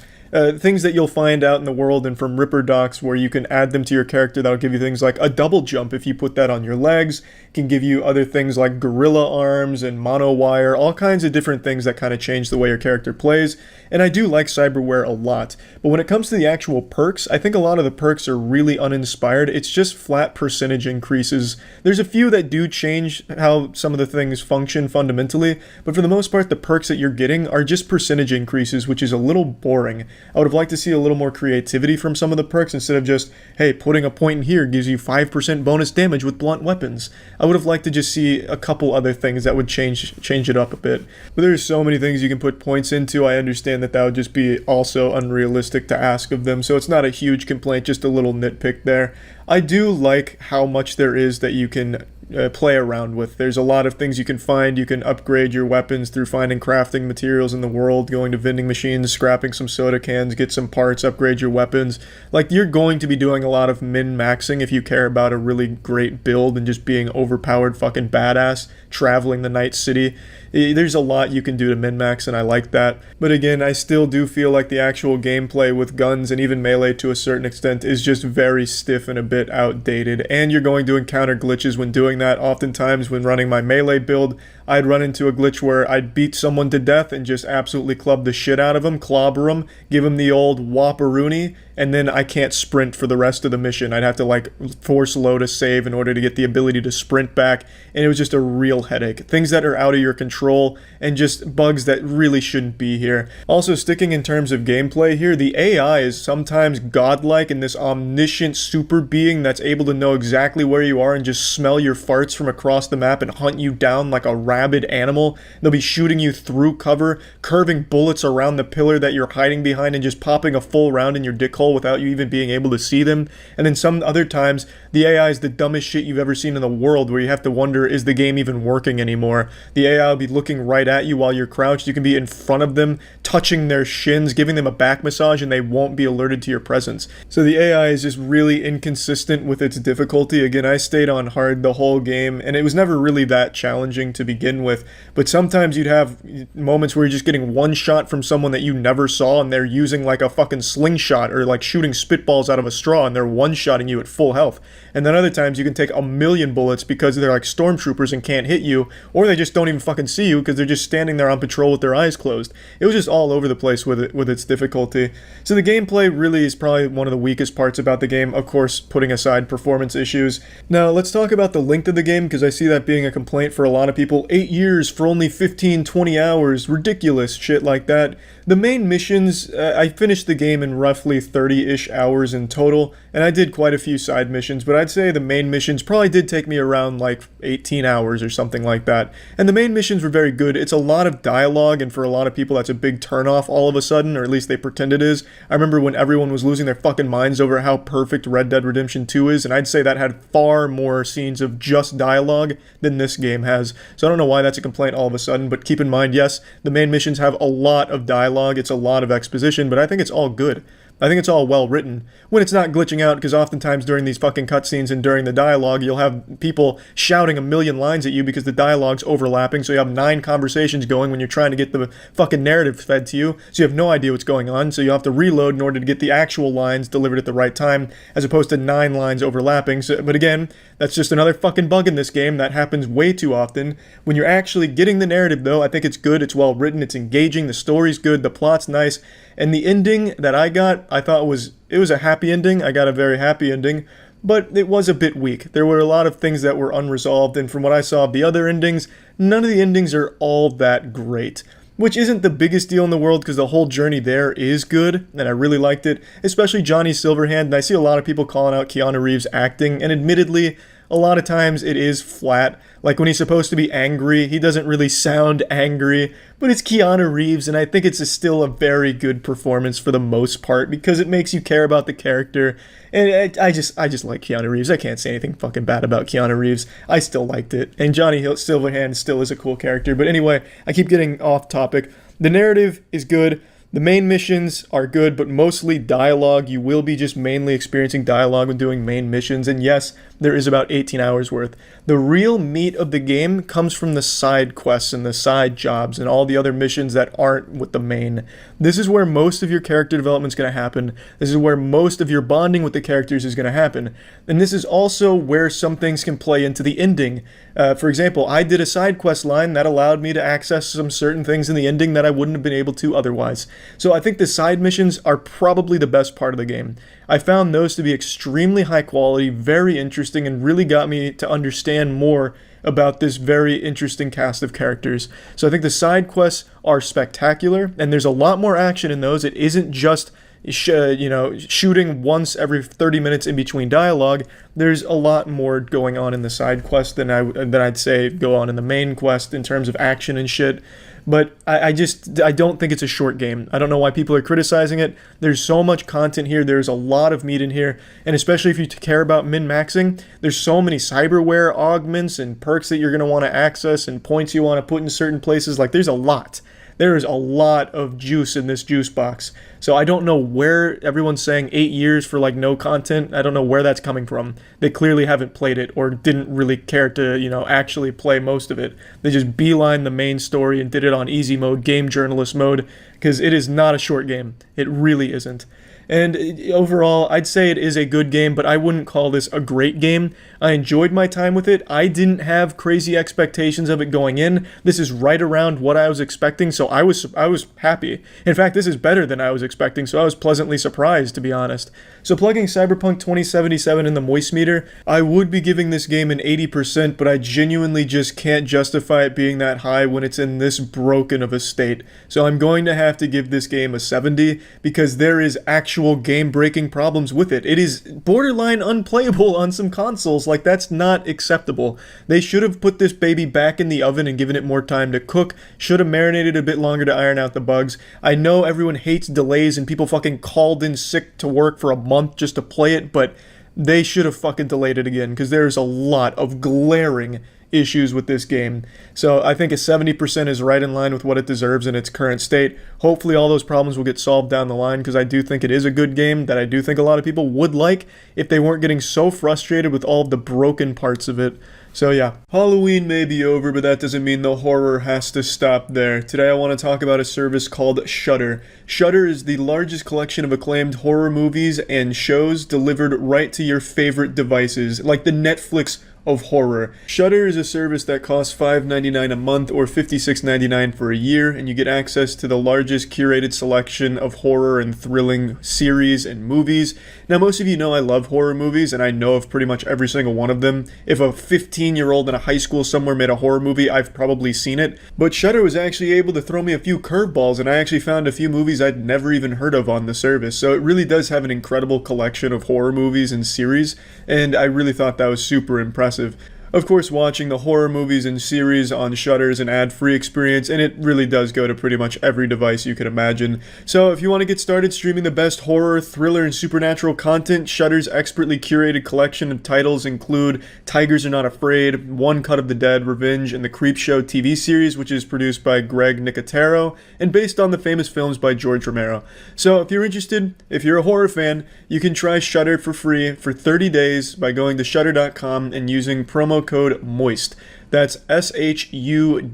things that you'll find out in the world and from Ripper docs where you can add them to your character. That'll give you things like a double jump if you put that on your legs. It can give you other things like gorilla arms and mono wire, all kinds of different things that kind of change the way your character plays. And I do like cyberware a lot. But when it comes to the actual perks, I think a lot of the perks are really uninspired. It's just flat percentage increases. There's a few that do change how some of the things function fundamentally, but for the most part, the perks that you're getting are just percentage increases, which is a little boring. I would have liked to see a little more creativity from some of the perks instead of just, hey, putting a point in here gives you 5% bonus damage with blunt weapons. I would have liked to just see a couple other things that would change it up a bit. But there's so many things you can put points into. I understand that would just be also unrealistic to ask of them, so it's not a huge complaint, just a little nitpick there. I do like how much there is that you can play around with. There's a lot of things you can find. You can upgrade your weapons through finding crafting materials in the world, going to vending machines, scrapping some soda cans, get some parts, upgrade your weapons. Like, you're going to be doing a lot of min-maxing if you care about a really great build and just being overpowered fucking badass, traveling the night city. There's a lot you can do to min-max, and I like that. But again, I still do feel like the actual gameplay with guns and even melee to a certain extent is just very stiff and a bit outdated. And you're going to encounter glitches when doing that. Oftentimes when running my melee build, I'd run into a glitch where I'd beat someone to death and just absolutely club the shit out of them, clobber them, give them the old whopperoony, and then I can't sprint for the rest of the mission. I'd have to like force load a save in order to get the ability to sprint back, and it was just a real headache. Things that are out of your control and just bugs that really shouldn't be here. Also, sticking in terms of gameplay here, the AI is sometimes godlike in this omniscient super being that's able to know exactly where you are and just smell your farts from across the map and hunt you down like a rabid animal. They'll be shooting you through cover, curving bullets around the pillar that you're hiding behind and just popping a full round in your dick hole without you even being able to see them. And then some other times, the AI is the dumbest shit you've ever seen in the world, where you have to wonder, is the game even working anymore? The AI will be looking right at you while you're crouched. You can be in front of them, touching their shins, giving them a back massage, and they won't be alerted to your presence. So the AI is just really inconsistent with its difficulty. Again, I stayed on hard the whole game, and it was never really that challenging to begin with, but sometimes you'd have moments where you're just getting one shot from someone that you never saw, and they're using like a fucking slingshot or like shooting spitballs out of a straw, and they're one-shotting you at full health. And then other times you can take 1,000,000 bullets because they're like stormtroopers and can't hit you, or they just don't even fucking see you because they're just standing there on patrol with their eyes closed. It was just all over the place with its difficulty. So the gameplay really is probably one of the weakest parts about the game, of course, putting aside performance issues. Now, let's talk about the length of the game, because I see that being a complaint for a lot of people. 8 years for only 15-20 hours, ridiculous shit like that. The main missions, I finished the game in roughly 30-ish hours in total, and I did quite a few side missions, but I'd say the main missions probably did take me around like 18 hours or something like that. And the main missions were very good. It's a lot of dialogue, and for a lot of people that's a big turnoff all of a sudden, or at least they pretend it is. I remember when everyone was losing their fucking minds over how perfect Red Dead Redemption 2 is, and I'd say that had far more scenes of just dialogue than this game has. So I don't know why that's a complaint all of a sudden, but keep in mind, yes, the main missions have a lot of dialogue, it's a lot of exposition, but I think it's all good. I think it's all well written. When it's not glitching out, because oftentimes during these fucking cutscenes and during the dialogue, you'll have people shouting a million lines at you because the dialogue's overlapping, so you have 9 conversations going when you're trying to get the fucking narrative fed to you, so you have no idea what's going on, so you have to reload in order to get the actual lines delivered at the right time, as opposed to 9 lines overlapping. So, but again, that's just another fucking bug in this game that happens way too often. When you're actually getting the narrative, though, I think it's good, it's well written, it's engaging, the story's good, the plot's nice, and the ending that I got, I thought it was a happy ending. I got a very happy ending, but it was a bit weak. There were a lot of things that were unresolved, and from what I saw of the other endings, none of the endings are all that great. Which isn't the biggest deal in the world, because the whole journey there is good, and I really liked it, especially Johnny Silverhand, and I see a lot of people calling out Keanu Reeves' acting, and admittedly, a lot of times it is flat. Like when he's supposed to be angry, he doesn't really sound angry, but it's Keanu Reeves, and I think it's still a very good performance for the most part, because it makes you care about the character, and I just like Keanu Reeves. I can't say anything fucking bad about Keanu Reeves. I still liked it, and Johnny Silverhand still is a cool character, but anyway, I keep getting off topic. The narrative is good. The main missions are good, but mostly dialogue. You will be just mainly experiencing dialogue when doing main missions, and yes, there is about 18 hours worth. The real meat of the game comes from the side quests and the side jobs and all the other missions that aren't with the main. This is where most of your character development is going to happen. This is where most of your bonding with the characters is going to happen. And this is also where some things can play into the ending. For example, I did a side quest line that allowed me to access some certain things in the ending that I wouldn't have been able to otherwise. So I think the side missions are probably the best part of the game. I found those to be extremely high quality, very interesting, and really got me to understand more about this very interesting cast of characters. So I think the side quests are spectacular, and there's a lot more action in those. It isn't just shooting once every 30 minutes in between dialogue. There's a lot more going on in the side quest than I'd say go on in the main quest in terms of action and shit. But I don't think it's a short game. I don't know why people are criticizing it. There's so much content here. There's a lot of meat in here. And especially if you care about min-maxing, there's so many cyberware augments and perks that you're going to want to access and points you want to put in certain places. Like, there's a lot. There is a lot of juice in this juice box. So I don't know where everyone's saying 8 years for like no content. I don't know where that's coming from. They clearly haven't played it or didn't really care to, actually play most of it. They just beelined the main story and did it on easy mode, game journalist mode, because it is not a short game. It really isn't. And overall, I'd say it is a good game, but I wouldn't call this a great game. I enjoyed my time with it. I didn't have crazy expectations of it going in. This is right around what I was expecting, so I was happy. In fact, this is better than I was expecting, so I was pleasantly surprised, to be honest. So plugging Cyberpunk 2077 in the Moistcr1tikal, I would be giving this game an 80%, but I genuinely just can't justify it being that high when it's in this broken of a state. So I'm going to have to give this game a 70, because there is actual game-breaking problems with it. It is borderline unplayable on some consoles. Like, that's not acceptable. They should have put this baby back in the oven and given it more time to cook. Should have marinated a bit longer to iron out the bugs. I know everyone hates delays and people fucking called in sick to work for a month just to play it, but they should have fucking delayed it again, because there's a lot of glaring issues with this game. So I think a 70% is right in line with what it deserves in its current state. Hopefully all those problems will get solved down the line, because I do think it is a good game that I do think a lot of people would like if they weren't getting so frustrated with all of the broken parts of it. So yeah, Halloween may be over, but that doesn't mean the horror has to stop there. Today I want to talk about a service called Shudder. Shudder is the largest collection of acclaimed horror movies and shows delivered right to your favorite devices, like the Netflix of horror. Shudder is a service that costs $5.99 a month or $56.99 for a year, and you get access to the largest curated selection of horror and thrilling series and movies. Now, most of you know I love horror movies, and I know of pretty much every single one of them. If a 15 16-year-old in a high school somewhere made a horror movie, I've probably seen it. But Shudder was actually able to throw me a few curveballs, and I actually found a few movies I'd never even heard of on the service. So it really does have an incredible collection of horror movies and series, and I really thought that was super impressive. Of course, watching the horror movies and series on Shudder is an ad-free experience, and it really does go to pretty much every device you could imagine. So if you want to get started streaming the best horror, thriller, and supernatural content, Shudder's expertly curated collection of titles include Tigers Are Not Afraid, One Cut of the Dead, Revenge, and the Creepshow TV series, which is produced by Greg Nicotero, and based on the famous films by George Romero. So if you're interested, if you're a horror fan, you can try Shudder for free for 30 days by going to Shudder.com and using promo code MOIST. That's SHUDDER.com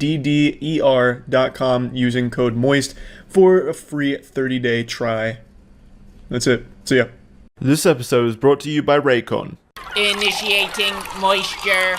using code MOIST for a free 30-day try. That's it. See ya. This episode is brought to you by Raycon. Initiating moisture.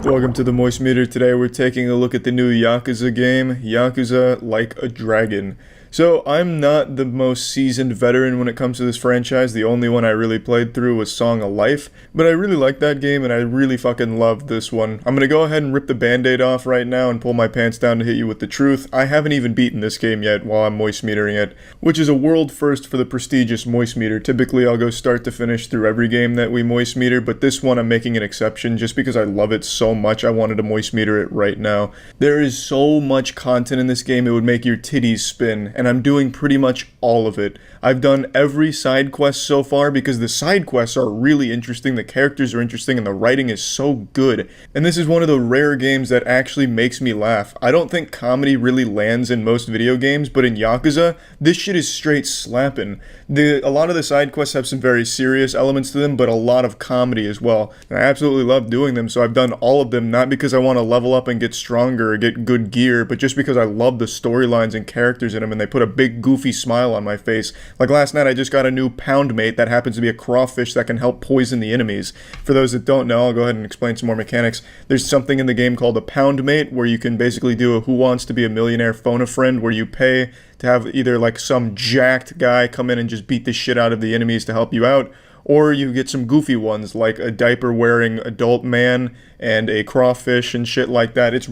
Welcome to the Moist Meter. Today we're taking a look at the new Yakuza game, Yakuza Like a Dragon. So, I'm not the most seasoned veteran when it comes to this franchise. The only one I really played through was Song of Life, but I really like that game and I really fucking loved this one. I'm gonna go ahead and rip the band-aid off right now and pull my pants down to hit you with the truth. I haven't even beaten this game yet while I'm moist metering it, which is a world first for the prestigious moist meter. Typically, I'll go start to finish through every game that we moist meter, but this one I'm making an exception just because I love it so much. I wanted to moist meter it right now. There is so much content in this game, it would make your titties spin, and I'm doing pretty much all of it. I've done every side quest so far because the side quests are really interesting, the characters are interesting, and the writing is so good. And this is one of the rare games that actually makes me laugh. I don't think comedy really lands in most video games, but in Yakuza, this shit is straight slapping. A lot of the side quests have some very serious elements to them, but a lot of comedy as well. And I absolutely love doing them, so I've done all of them, not because I want to level up and get stronger or get good gear, but just because I love the storylines and characters in them, and they put a big goofy smile on my face. Like last night I just got a new pound mate that happens to be a crawfish that can help poison the enemies. For those that don't know, I'll go ahead and explain some more mechanics. There's something in the game called a pound mate where you can basically do a Who Wants to Be a Millionaire phone a friend, where you pay to have either like some jacked guy come in and just beat the shit out of the enemies to help you out, or you get some goofy ones like a diaper-wearing adult man and a crawfish and shit like that. It's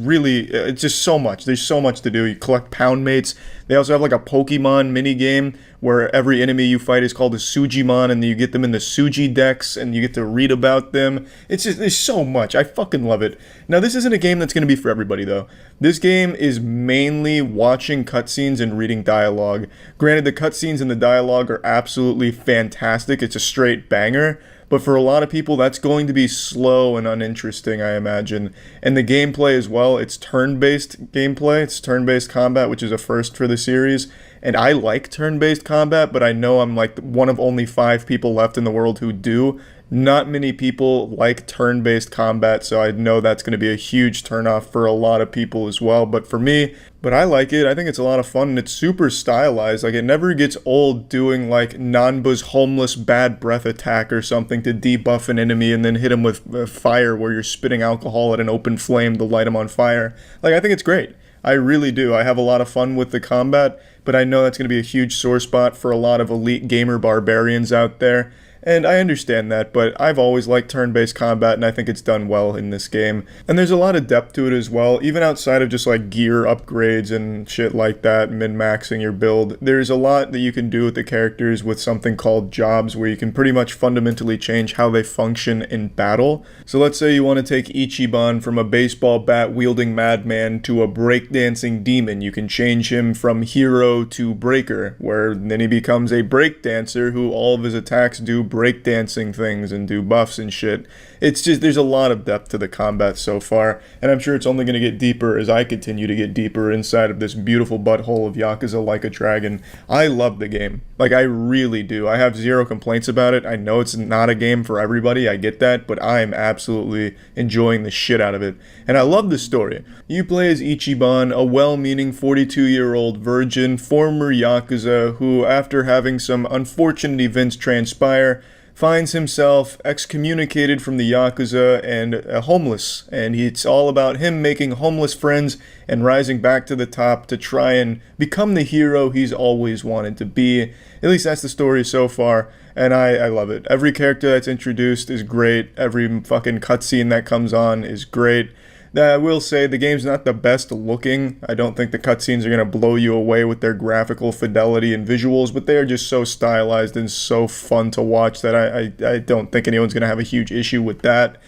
just so much. There's so much to do. You collect pound mates. They also have like a Pokemon mini game where every enemy you fight is called a Sujimon, and you get them in the Suji decks and you get to read about them. It's just, there's so much. I fucking love it. Now, this isn't a game that's going to be for everybody though. This game is mainly watching cutscenes and reading dialogue. Granted, the cutscenes and the dialogue are absolutely fantastic. It's a straight banger. But for a lot of people, that's going to be slow and uninteresting, I imagine. And the gameplay as well, it's turn-based gameplay. It's turn-based combat, which is a first for the series. And I like turn-based combat, but I know I'm like one of only 5 people left in the world who do. Not many people like turn-based combat, so I know that's going to be a huge turnoff for a lot of people as well. But for me, I like it. I think it's a lot of fun, and it's super stylized. Like, it never gets old doing, like, Nanba's homeless bad breath attack or something to debuff an enemy and then hit him with fire where you're spitting alcohol at an open flame to light him on fire. Like, I think it's great. I really do. I have a lot of fun with the combat, but I know that's going to be a huge sore spot for a lot of elite gamer barbarians out there. And I understand that, but I've always liked turn-based combat, and I think it's done well in this game. And there's a lot of depth to it as well, even outside of just like gear upgrades and shit like that, min-maxing your build. There's a lot that you can do with the characters with something called jobs, where you can pretty much fundamentally change how they function in battle. So let's say you want to take Ichiban from a baseball bat-wielding madman to a breakdancing demon. You can change him from hero to breaker, where then he becomes a breakdancer who all of his attacks do breakdancing things and do buffs and shit. It's just, there's a lot of depth to the combat so far, and I'm sure it's only going to get deeper as I continue to get deeper inside of this beautiful butthole of Yakuza Like a Dragon. I love the game. Like, I really do. I have zero complaints about it. I know it's not a game for everybody, I get that, but I am absolutely enjoying the shit out of it. And I love the story. You play as Ichiban, a well-meaning 42-year-old virgin, former Yakuza, who, after having some unfortunate events transpire, finds himself excommunicated from the Yakuza and homeless. And it's all about him making homeless friends and rising back to the top to try and become the hero he's always wanted to be. At least that's the story so far, and I love it. Every character that's introduced is great. Every fucking cutscene that comes on is great. I will say the game's not the best looking. I don't think the cutscenes are going to blow you away with their graphical fidelity and visuals, but they are just so stylized and so fun to watch that I don't think anyone's going to have a huge issue with that.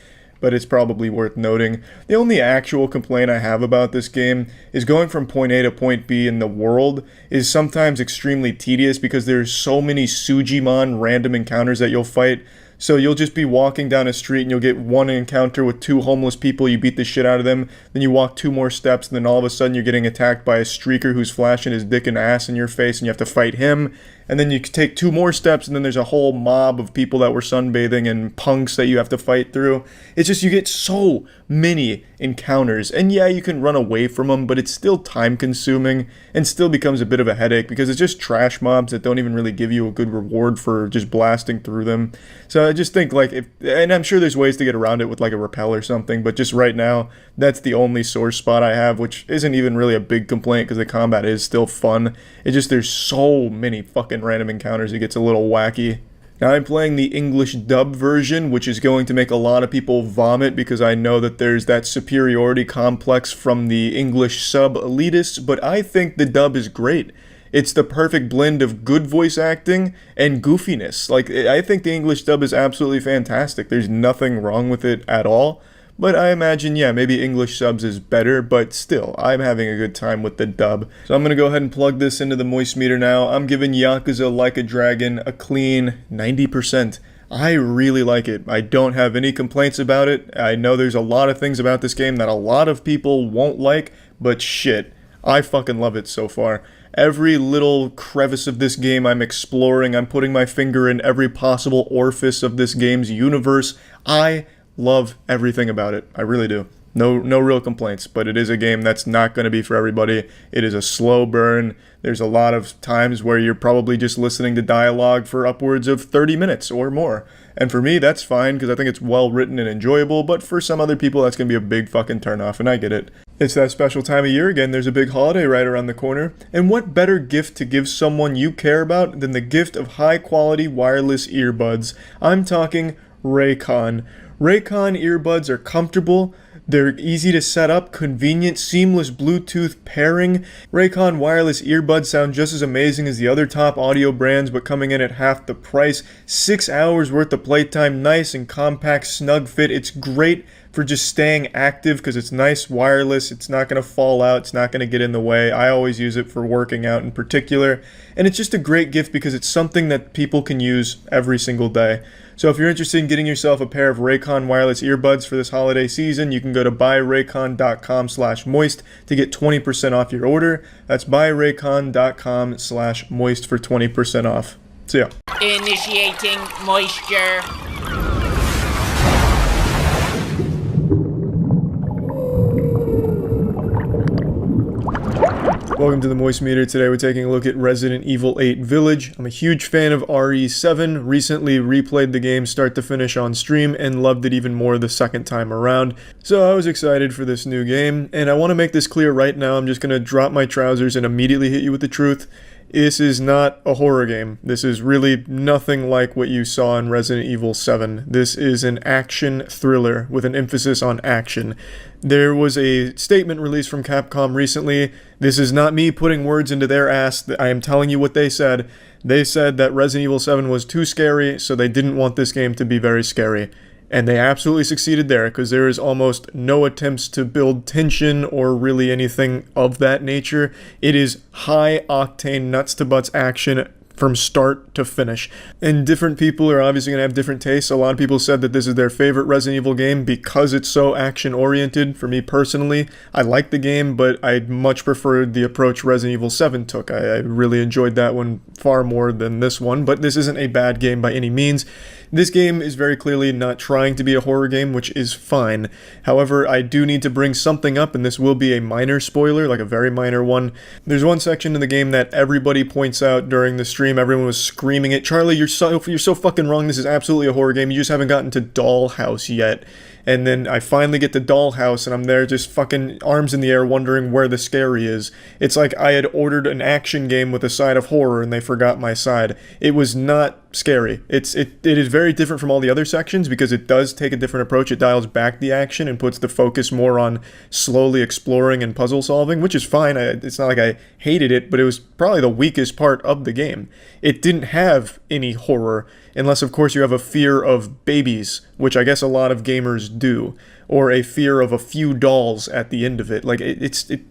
But it's probably worth noting. The only actual complaint I have about this game is going from point A to point B in the world is sometimes extremely tedious because there's so many Sujimon random encounters that you'll fight. So you'll just be walking down a street and you'll get one encounter with two homeless people, you beat the shit out of them, then you walk 2 more steps, and then all of a sudden you're getting attacked by a streaker who's flashing his dick and ass in your face and you have to fight him. And then you take 2 more steps and then there's a whole mob of people that were sunbathing and punks that you have to fight through. It's just you get so many encounters. And yeah, you can run away from them, but it's still time consuming and still becomes a bit of a headache because it's just trash mobs that don't even really give you a good reward for just blasting through them. So I just think and I'm sure there's ways to get around it with like a rappel or something, but just right now, that's the only sore spot I have, which isn't even really a big complaint because the combat is still fun. It's just there's so many fucking random encounters, it gets a little wacky. Now I'm playing the English dub version, which is going to make a lot of people vomit because I know that there's that superiority complex from the English sub elitists, but I think the dub is great. It's the perfect blend of good voice acting and goofiness. I think the English dub is absolutely fantastic. There's nothing wrong with it at all. But I imagine, yeah, maybe English subs is better, but still, I'm having a good time with the dub. So I'm going to go ahead and plug this into the moist meter now. I'm giving Yakuza Like a Dragon a clean 90%. I really like it. I don't have any complaints about it. I know there's a lot of things about this game that a lot of people won't like, but shit, I fucking love it so far. Every little crevice of this game I'm exploring, I'm putting my finger in every possible orifice of this game's universe. I love everything about it. I really do. No real complaints, but it is a game that's not going to be for everybody. It is a slow burn. There's a lot of times where you're probably just listening to dialogue for upwards of 30 minutes or more. And for me, that's fine because I think it's well written and enjoyable, but for some other people, that's going to be a big fucking turnoff, and I get it. It's that special time of year again. There's a big holiday right around the corner. And what better gift to give someone you care about than the gift of high-quality wireless earbuds? I'm talking Raycon. Raycon earbuds are comfortable, they're easy to set up, convenient, seamless Bluetooth pairing. Raycon wireless earbuds sound just as amazing as the other top audio brands, but coming in at half the price. 6 hours worth of playtime, nice and compact, snug fit. It's great for just staying active because it's nice wireless, it's not going to fall out, it's not going to get in the way. I always use it for working out in particular, and it's just a great gift because it's something that people can use every single day. So if you're interested in getting yourself a pair of Raycon wireless earbuds for this holiday season, you can go to buyraycon.com/moist to get 20% off your order. That's buyraycon.com/moist for 20% off. See ya. Initiating moisture. Welcome to the Moist Meter. Today we're taking a look at Resident Evil 8 Village. I'm a huge fan of RE7, recently replayed the game start to finish on stream and loved it even more the second time around. So I was excited for this new game, and I want to make this clear right now. I'm just going to drop my trousers and immediately hit you with the truth. This is not a horror game. This is really nothing like what you saw in Resident Evil 7. This is an action thriller with an emphasis on action. There was a statement released from Capcom recently. This is not me putting words into their ass. I am telling you what they said. They said that Resident Evil 7 was too scary, so they didn't want this game to be very scary. And they absolutely succeeded there, because there is almost no attempts to build tension or really anything of that nature. It is high-octane, nuts-to-butts action from start to finish. And different people are obviously going to have different tastes. A lot of people said that this is their favorite Resident Evil game because it's so action-oriented. For me personally, I like the game, but I much preferred the approach Resident Evil 7 took. I really enjoyed that one far more than this one, but this isn't a bad game by any means. This game is very clearly not trying to be a horror game, which is fine. However, I do need to bring something up, and this will be a minor spoiler, like a very minor one. There's one section in the game that everybody points out during the stream. Everyone was screaming it, Charlie, you're so fucking wrong. This is absolutely a horror game. You just haven't gotten to Dollhouse yet. And then I finally get to Dollhouse, and I'm there just fucking arms in the air wondering where the scary is. It's like I had ordered an action game with a side of horror, and they forgot my side. It was not scary. It is very different from all the other sections because it does take a different approach. It dials back the action and puts the focus more on slowly exploring and puzzle solving, which is fine. It's not like I hated it, but it was probably the weakest part of the game. It didn't have any horror, unless of course you have a fear of babies, which I guess a lot of gamers do, or a fear of a few dolls at the end of it. Like,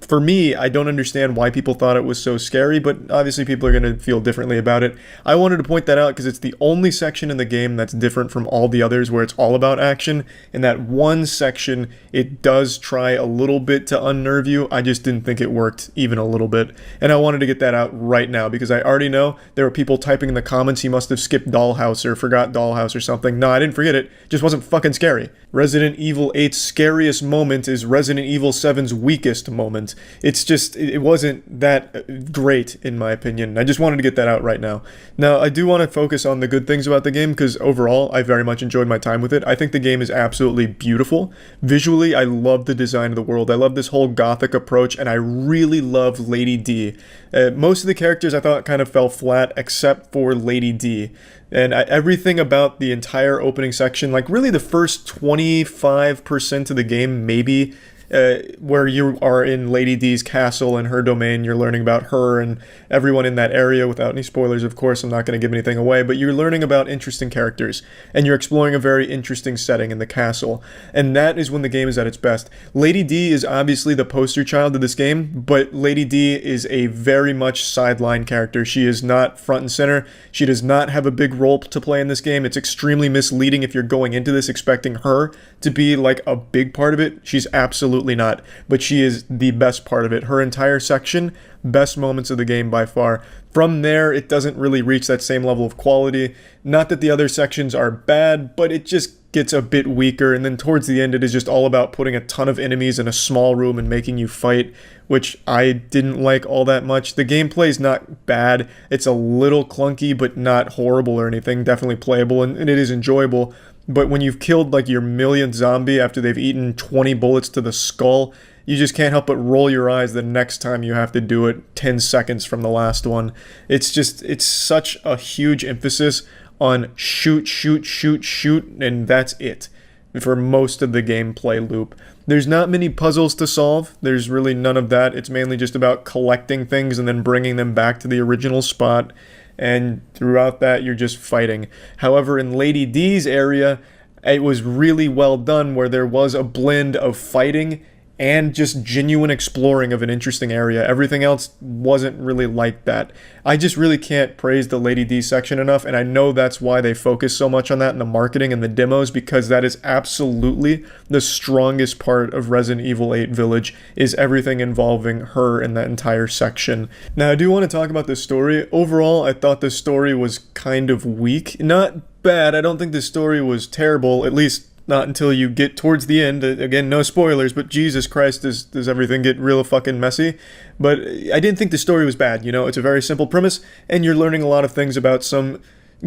for me, I don't understand why people thought it was so scary, but obviously people are going to feel differently about it. I wanted to point that out because it's the only section in the game that's different from all the others where it's all about action. In that one section, it does try a little bit to unnerve you. I just didn't think it worked even a little bit. And I wanted to get that out right now because I already know there were people typing in the comments he must have skipped Dollhouse or forgot Dollhouse or something. No, I didn't forget it. It just wasn't fucking scary. Resident Evil 8's scariest moment is Resident Evil 7's weakest moment. It's just, it wasn't that great in my opinion. I just wanted to get that out right now. Now, I do want to focus on the good things about the game because overall, I very much enjoyed my time with it. I think the game is absolutely beautiful. Visually, I love the design of the world. I love this whole gothic approach, and I really love Lady D. Most of the characters I thought kind of fell flat except for Lady D. And everything about the entire opening section, like really the first 25% of the game, maybe, where you are in Lady D's castle and her domain, you're learning about her and everyone in that area without any spoilers, of course. I'm not going to give anything away, but you're learning about interesting characters and you're exploring a very interesting setting in the castle. And that is when the game is at its best. Lady D is obviously the poster child of this game, but Lady D is a very much sideline character. She is not front and center. She does not have a big role to play in this game. It's extremely misleading if you're going into this expecting her to be like a big part of it. She's absolutely not, but she is the best part of it. Her entire section, best moments of the game by far. From there, it doesn't really reach that same level of quality. Not that the other sections are bad, but it just gets a bit weaker, and then towards the end it is just all about putting a ton of enemies in a small room and making you fight, which I didn't like all that much. The gameplay is not bad. It's a little clunky, but not horrible or anything. Definitely playable, and it is enjoyable. But when you've killed like your millionth zombie after they've eaten 20 bullets to the skull, you just can't help but roll your eyes the next time you have to do it 10 seconds from the last one. It's such a huge emphasis on shoot, shoot, shoot, shoot, and that's it for most of the gameplay loop. There's not many puzzles to solve. There's really none of that. It's mainly just about collecting things and then bringing them back to the original spot. And throughout that, you're just fighting. However, in Lady D's area, it was really well done where there was a blend of fighting and just genuine exploring of an interesting area. Everything else wasn't really like that. I just really can't praise the Lady D section enough, and I know that's why they focus so much on that in the marketing and the demos, because that is absolutely the strongest part of Resident Evil 8 Village, is everything involving her in that entire section. Now, I do want to talk about the story. Overall, I thought the story was kind of weak. Not bad. I don't think the story was terrible, at least not until you get towards the end. Again, no spoilers, but Jesus Christ, does everything get real fucking messy. But I didn't think the story was bad, you know? It's a very simple premise, and you're learning a lot of things about some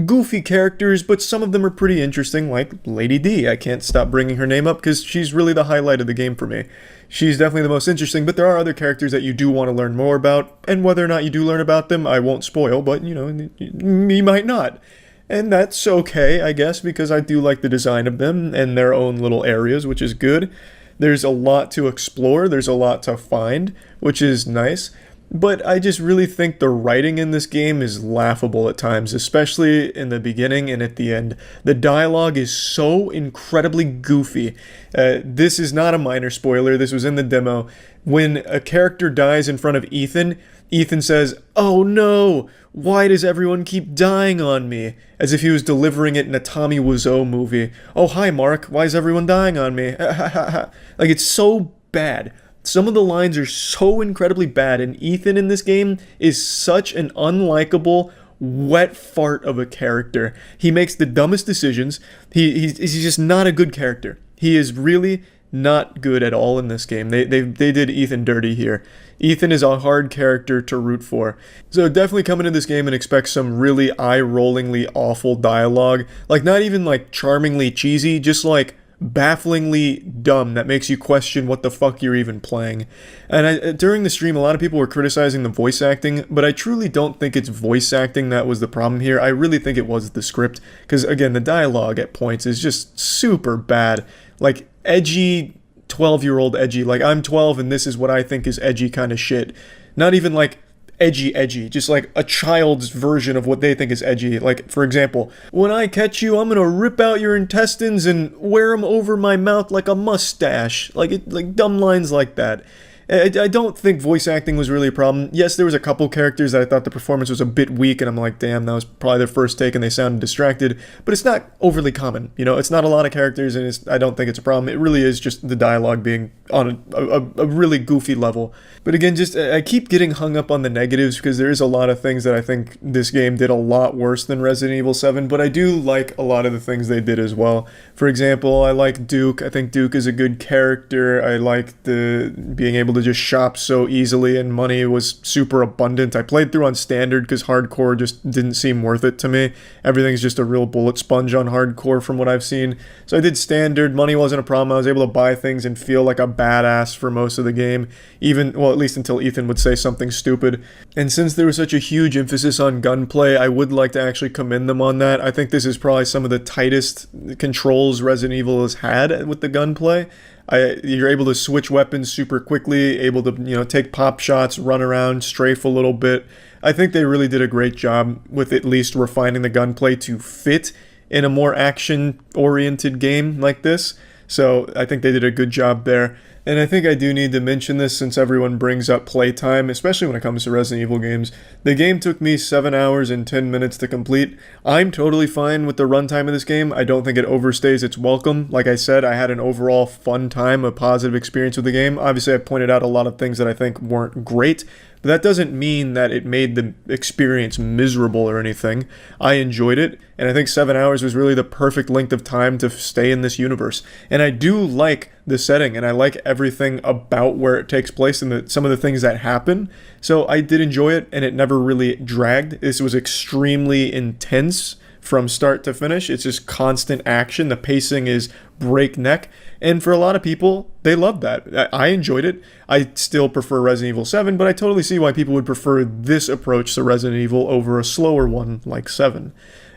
goofy characters, but some of them are pretty interesting, like Lady D. I can't stop bringing her name up because she's really the highlight of the game for me. She's definitely the most interesting, but there are other characters that you do want to learn more about, and whether or not you do learn about them, I won't spoil, but, you know, you might not. And that's okay, I guess, because I do like the design of them and their own little areas, which is good. There's a lot to explore, there's a lot to find, which is nice. But I just really think the writing in this game is laughable at times, especially in the beginning and at the end. The dialogue is so incredibly goofy. This is not a minor spoiler, this was in the demo. When a character dies in front of Ethan, Ethan says, "Oh no, why does everyone keep dying on me?" As if he was delivering it in a Tommy Wiseau movie. "Oh, hi Mark, why is everyone dying on me?" Like, it's so bad. Some of the lines are so incredibly bad, and Ethan in this game is such an unlikable, wet fart of a character. He makes the dumbest decisions. He's just not a good character. He is really not good at all in this game. They did Ethan dirty here. Ethan is a hard character to root for. So definitely come into this game and expect some really eye-rollingly awful dialogue. Like, not even like charmingly cheesy, just like bafflingly dumb that makes you question what the fuck you're even playing. And during the stream, a lot of people were criticizing the voice acting, but I truly don't think it's voice acting that was the problem here. I really think it was the script, because again, the dialogue at points is just super bad. Like, edgy 12-year-old edgy, like I'm 12 and this is what I think is edgy kind of shit. Not even like edgy, just like a child's version of what they think is edgy. Like, for example, when I catch you, I'm gonna rip out your intestines and wear them over my mouth like a mustache. Like dumb lines like that. I don't think voice acting was really a problem. Yes, there was a couple characters that I thought the performance was a bit weak, and I'm like, damn, that was probably their first take and they sounded distracted. But it's not overly common, you know? It's not a lot of characters, and I don't think it's a problem. It really is just the dialogue being on a really goofy level. But again, I keep getting hung up on the negatives because there is a lot of things that I think this game did a lot worse than Resident Evil 7, but I do like a lot of the things they did as well. For example, I like Duke. I think Duke is a good character. I like the being able to just shop so easily, and money was super abundant. I played through on standard because hardcore just didn't seem worth it to me. Everything's just a real bullet sponge on hardcore from what I've seen. So I did standard. Money wasn't a problem. I was able to buy things and feel like a badass for most of the game, at least until Ethan would say something stupid. And since there was such a huge emphasis on gunplay, I would like to actually commend them on that. I think this is probably some of the tightest controls Resident Evil has had with the gunplay. You're able to switch weapons super quickly, able to, take pop shots, run around, strafe a little bit. I think they really did a great job with at least refining the gunplay to fit in a more action-oriented game like this. So I think they did a good job there. And I think I do need to mention this since everyone brings up playtime, especially when it comes to Resident Evil games. The game took me 7 hours and 10 minutes to complete. I'm totally fine with the runtime of this game. I don't think it overstays its welcome. Like I said, I had an overall fun time, a positive experience with the game. Obviously, I pointed out a lot of things that I think weren't great, but that doesn't mean that it made the experience miserable or anything. I enjoyed it, and I think 7 hours was really the perfect length of time to stay in this universe. And I do like the setting, and I like everything about where it takes place and some of the things that happen. So I did enjoy it, and it never really dragged. This was extremely intense from start to finish. It's just constant action. The pacing is breakneck, and for a lot of people, they love that. I enjoyed it. I still prefer Resident Evil 7, but I totally see why people would prefer this approach to Resident Evil over a slower one like 7.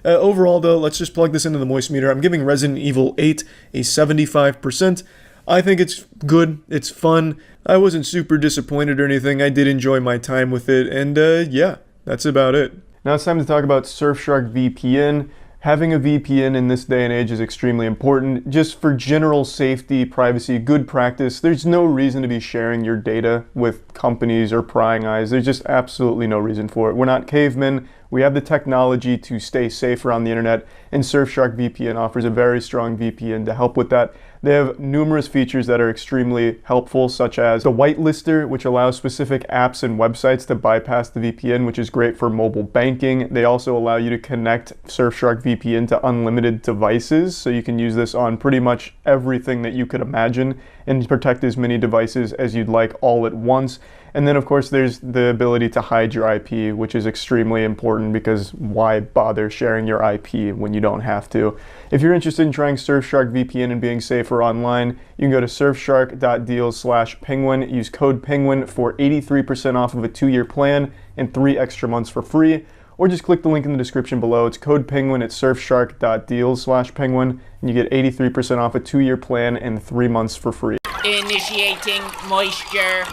Overall, though, let's just plug this into the moist meter. I'm giving Resident Evil 8 a 75%. I think it's good, it's fun. I wasn't super disappointed or anything. I did enjoy my time with it, and yeah, that's about it. Now it's time to talk about Surfshark VPN. Having a VPN in this day and age is extremely important, just for general safety, privacy, good practice. There's no reason to be sharing your data with companies or prying eyes. There's just absolutely no reason for it. We're not cavemen. We have the technology to stay safe around the internet, and Surfshark VPN offers a very strong VPN to help with that. They have numerous features that are extremely helpful, such as the whitelister, which allows specific apps and websites to bypass the VPN, which is great for mobile banking. They also allow you to connect Surfshark VPN to unlimited devices, so you can use this on pretty much everything that you could imagine and protect as many devices as you'd like all at once. And then, of course, there's the ability to hide your IP, which is extremely important because why bother sharing your IP when you don't have to? If you're interested in trying Surfshark VPN and being safer online, you can go to surfshark.deals/penguin. Use code PENGUIN for 83% off of a 2-year plan and 3 extra months for free. Or just click the link in the description below. It's code PENGUIN at surfshark.deals/penguin, and you get 83% off a 2-year plan and 3 months for free. Initiating moisture.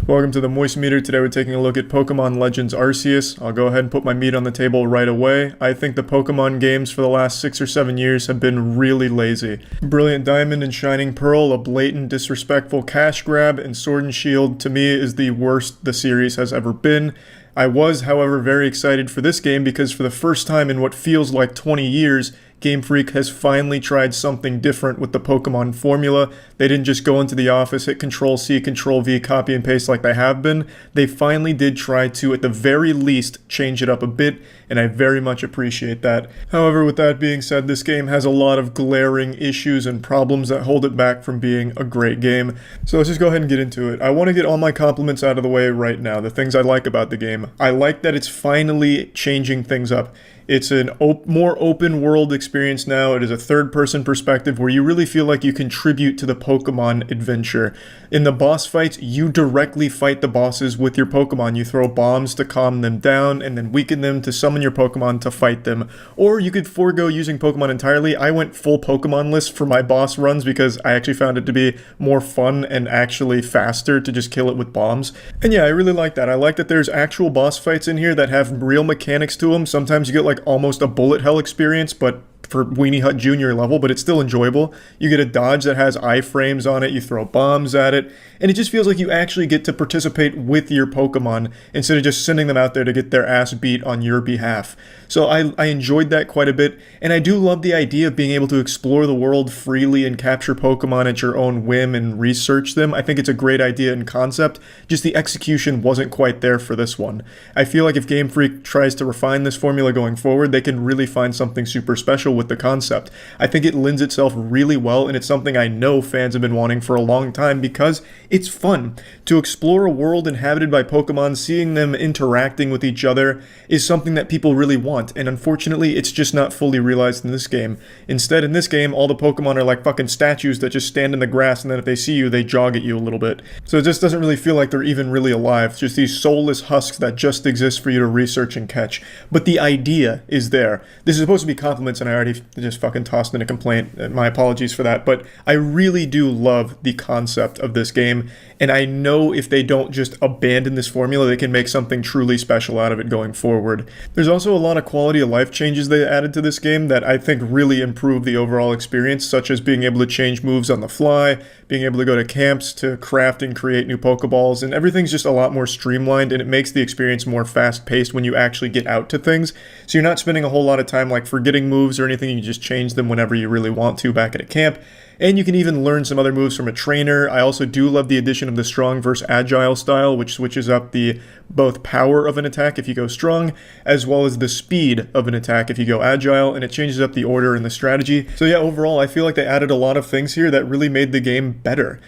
Welcome to the Moist Meter. Today we're taking a look at Pokemon Legends Arceus. I'll go ahead and put my meat on the table right away. I think the Pokemon games for the last 6 or 7 years have been really lazy. Brilliant Diamond and Shining Pearl, a blatant, disrespectful cash grab, and Sword and Shield to me is the worst the series has ever been. I was, however, very excited for this game because for the first time in what feels like 20 years, Game Freak has finally tried something different with the Pokemon formula. They didn't just go into the office, hit Control-C, Control-V, copy and paste like they have been. They finally did try to, at the very least, change it up a bit, and I very much appreciate that. However, with that being said, this game has a lot of glaring issues and problems that hold it back from being a great game. So let's just go ahead and get into it. I want to get all my compliments out of the way right now, the things I like about the game. I like that it's finally changing things up. It's a more open world experience now. It is a third-person perspective where you really feel like you contribute to the Pokemon adventure. In the boss fights, you directly fight the bosses with your Pokemon. You throw bombs to calm them down and then weaken them to summon your Pokemon to fight them. Or you could forego using Pokemon entirely. I went full Pokemon list for my boss runs because I actually found it to be more fun and actually faster to just kill it with bombs. And yeah, I really like that. I like that there's actual boss fights in here that have real mechanics to them. Sometimes you get like almost a bullet hell experience, but for Weenie Hut Jr. level, but it's still enjoyable. You get a dodge that has iframes on it, you throw bombs at it, and it just feels like you actually get to participate with your Pokemon instead of just sending them out there to get their ass beat on your behalf. So I enjoyed that quite a bit, and I do love the idea of being able to explore the world freely and capture Pokemon at your own whim and research them. I think it's a great idea and concept, just the execution wasn't quite there for this one. I feel like if Game Freak tries to refine this formula going forward, they can really find something super special with the concept. I think it lends itself really well, and it's something I know fans have been wanting for a long time because it's fun. To explore a world inhabited by Pokemon, seeing them interacting with each other is something that people really want, and unfortunately it's just not fully realized in this game. Instead, in this game, all the Pokemon are like fucking statues that just stand in the grass, and then if they see you, they jog at you a little bit. So it just doesn't really feel like they're even really alive, just these soulless husks that just exist for you to research and catch. But the idea is there. This is supposed to be compliments, and I already just fucking tossed in a complaint. My apologies for that, but I really do love the concept of this game, and I know if they don't just abandon this formula, they can make something truly special out of it going forward. There's also a lot of quality of life changes they added to this game that I think really improve the overall experience, such as being able to change moves on the fly, being able to go to camps to craft and create new Pokeballs, and everything's just a lot more streamlined, and it makes the experience more fast-paced when you actually get out to things. So you're not spending a whole lot of time like forgetting moves or anything, you just change them whenever you really want to back at a camp. And you can even learn some other moves from a trainer. I also do love the addition of the strong versus agile style, which switches up the both power of an attack if you go strong, as well as the speed of an attack if you go agile, and it changes up the order and the strategy. So yeah, overall, I feel like they added a lot of things here that really made the game better.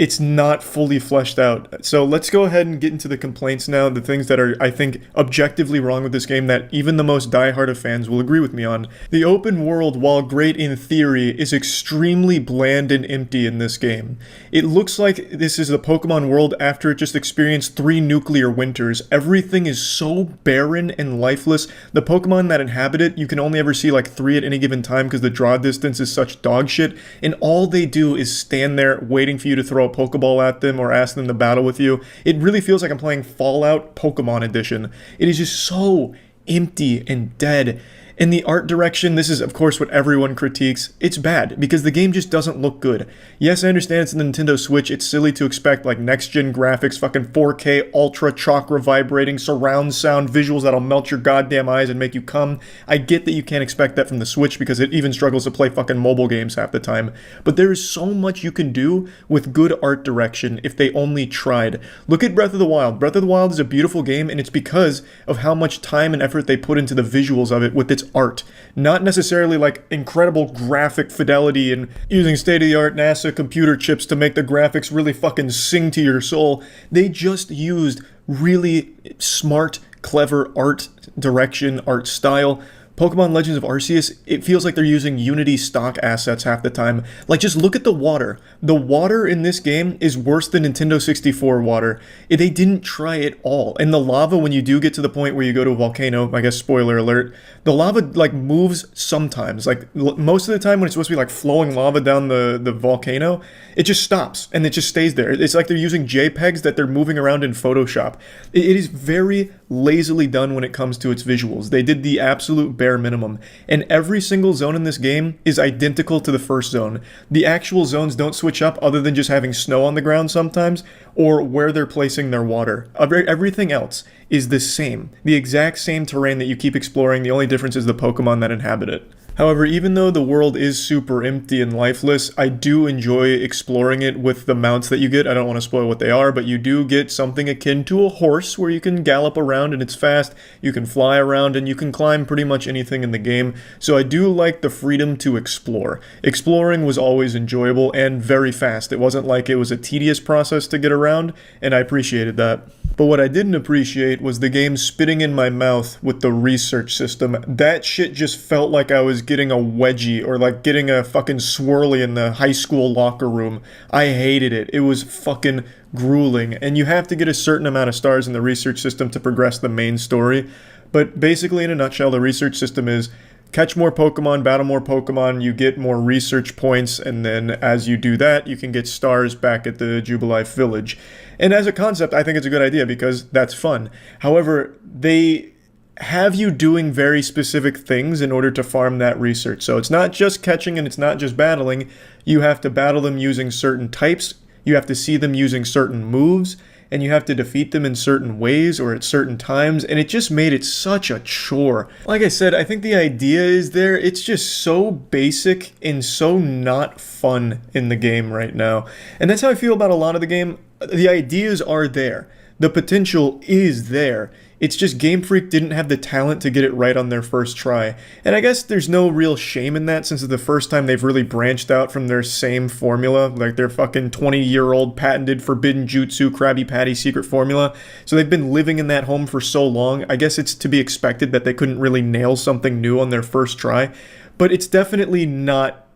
It's not fully fleshed out. So let's go ahead and get into the complaints now, the things that are, I think, objectively wrong with this game that even the most diehard of fans will agree with me on. The open world, while great in theory, is extremely bland and empty in this game. It looks like this is the Pokemon world after it just experienced 3 nuclear winters. Everything is so barren and lifeless. The Pokemon that inhabit it, you can only ever see like 3 at any given time because the draw distance is such dog shit, and all they do is stand there waiting for you to throw a Pokeball at them or ask them to battle with you. It really feels like I'm playing Fallout Pokemon Edition. It is just so empty and dead. In the art direction, this is of course what everyone critiques. It's bad because the game just doesn't look good. Yes, I understand it's a Nintendo Switch. It's silly to expect like next-gen graphics, fucking 4K, ultra chakra vibrating, surround sound, visuals that'll melt your goddamn eyes and make you come. I get that you can't expect that from the Switch because it even struggles to play fucking mobile games half the time. But there is so much you can do with good art direction if they only tried. Look at Breath of the Wild. Breath of the Wild is a beautiful game, and it's because of how much time and effort they put into the visuals of it with its art. Not necessarily like incredible graphic fidelity and using state-of-the-art NASA computer chips to make the graphics really fucking sing to your soul. They just used really smart, clever art direction, art style. Pokemon Legends of Arceus, it feels like they're using Unity stock assets half the time. Like, just look at the water. The water in this game is worse than Nintendo 64 water. They didn't try at all. And the lava, when you do get to the point where you go to a volcano, I guess spoiler alert, the lava, like, moves sometimes. Like, most of the time when it's supposed to be, like, flowing lava down the volcano, it just stops, and it just stays there. It's like they're using JPEGs that they're moving around in Photoshop. It is very lazily done when it comes to its visuals. They did the absolute bare minimum, and every single zone in this game is identical to the first zone. The actual zones don't switch up other than just having snow on the ground sometimes, or where they're placing their water. Everything else is the same. The exact same terrain that you keep exploring, the only difference is the Pokemon that inhabit it. However, even though the world is super empty and lifeless, I do enjoy exploring it with the mounts that you get. I don't want to spoil what they are, but you do get something akin to a horse where you can gallop around and it's fast, you can fly around, and you can climb pretty much anything in the game. So I do like the freedom to explore. Exploring was always enjoyable and very fast. It wasn't like it was a tedious process to get around, and I appreciated that. But what I didn't appreciate was the game spitting in my mouth with the research system. That shit just felt like I was getting a wedgie or like getting a fucking swirly in the high school locker room. I hated it. It was fucking grueling. And you have to get a certain amount of stars in the research system to progress the main story. But basically, in a nutshell, the research system is catch more Pokemon, battle more Pokemon, you get more research points, and then as you do that, you can get stars back at the Jubilife Village. And as a concept, I think it's a good idea because that's fun. However, they have you doing very specific things in order to farm that research. So it's not just catching and it's not just battling. You have to battle them using certain types, you have to see them using certain moves, and you have to defeat them in certain ways or at certain times, and it just made it such a chore. Like I said, I think the idea is there, it's just so basic and so not fun in the game right now. And that's how I feel about a lot of the game. The ideas are there. The potential is there. It's just Game Freak didn't have the talent to get it right on their first try. And I guess there's no real shame in that since it's the first time they've really branched out from their same formula, like their fucking 20-year-old patented forbidden jutsu Krabby Patty secret formula. So they've been living in that home for so long. I guess it's to be expected that they couldn't really nail something new on their first try. But it's definitely not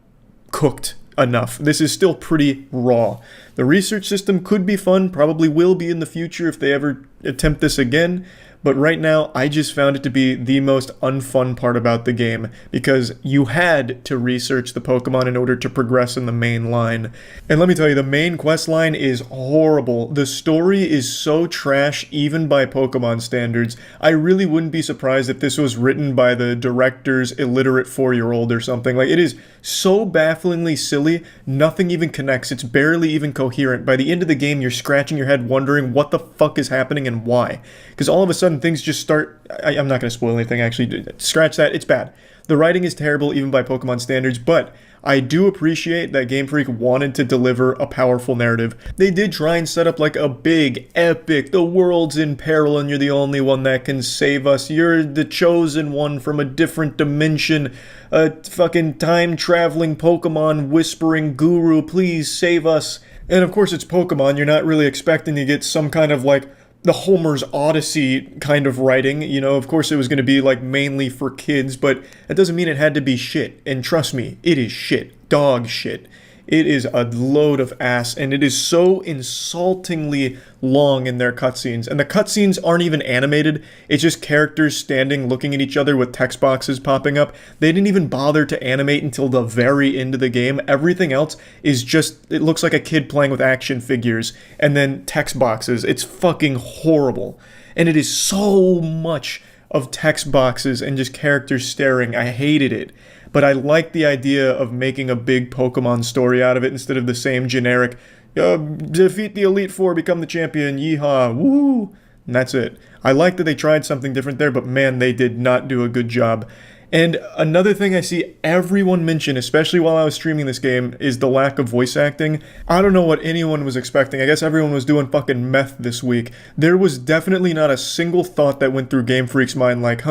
cooked enough. This is still pretty raw. The research system could be fun, probably will be in the future if they ever attempt this again, but right now I just found it to be the most unfun part about the game because you had to research the Pokemon in order to progress in the main line. And let me tell you, the main quest line is horrible. The story is so trash even by Pokemon standards. I really wouldn't be surprised if this was written by the director's illiterate 4-year-old or something. Like, it is so bafflingly silly, nothing even connects. It's barely even coherent. By the end of the game, you're scratching your head wondering what the fuck is happening and why. Because all of a sudden things just start... I'm not going to spoil anything, actually. Scratch that. It's bad. The writing is terrible even by Pokemon standards, but I do appreciate that Game Freak wanted to deliver a powerful narrative. They did try and set up like a big, epic, the world's in peril and you're the only one that can save us. You're the chosen one from a different dimension. A fucking time-traveling Pokemon whispering guru, please save us. And of course it's Pokemon, you're not really expecting to get some kind of like the Homer's Odyssey kind of writing. You know, of course it was going to be like mainly for kids, but that doesn't mean it had to be shit. And trust me, it is shit. Dog shit. It is a load of ass, and it is so insultingly long in their cutscenes. And the cutscenes aren't even animated. It's just characters standing looking at each other with text boxes popping up. They didn't even bother to animate until the very end of the game. Everything else is just, it looks like a kid playing with action figures and then text boxes. It's fucking horrible. And it is so much of text boxes and just characters staring. I hated it. But I like the idea of making a big Pokemon story out of it instead of the same generic, defeat the Elite Four, become the champion, yeehaw, woo, and that's it. I like that they tried something different there, but man, they did not do a good job. And another thing I see everyone mention, especially while I was streaming this game, is the lack of voice acting. I don't know what anyone was expecting. I guess everyone was doing fucking meth this week. There was definitely not a single thought that went through Game Freak's mind like,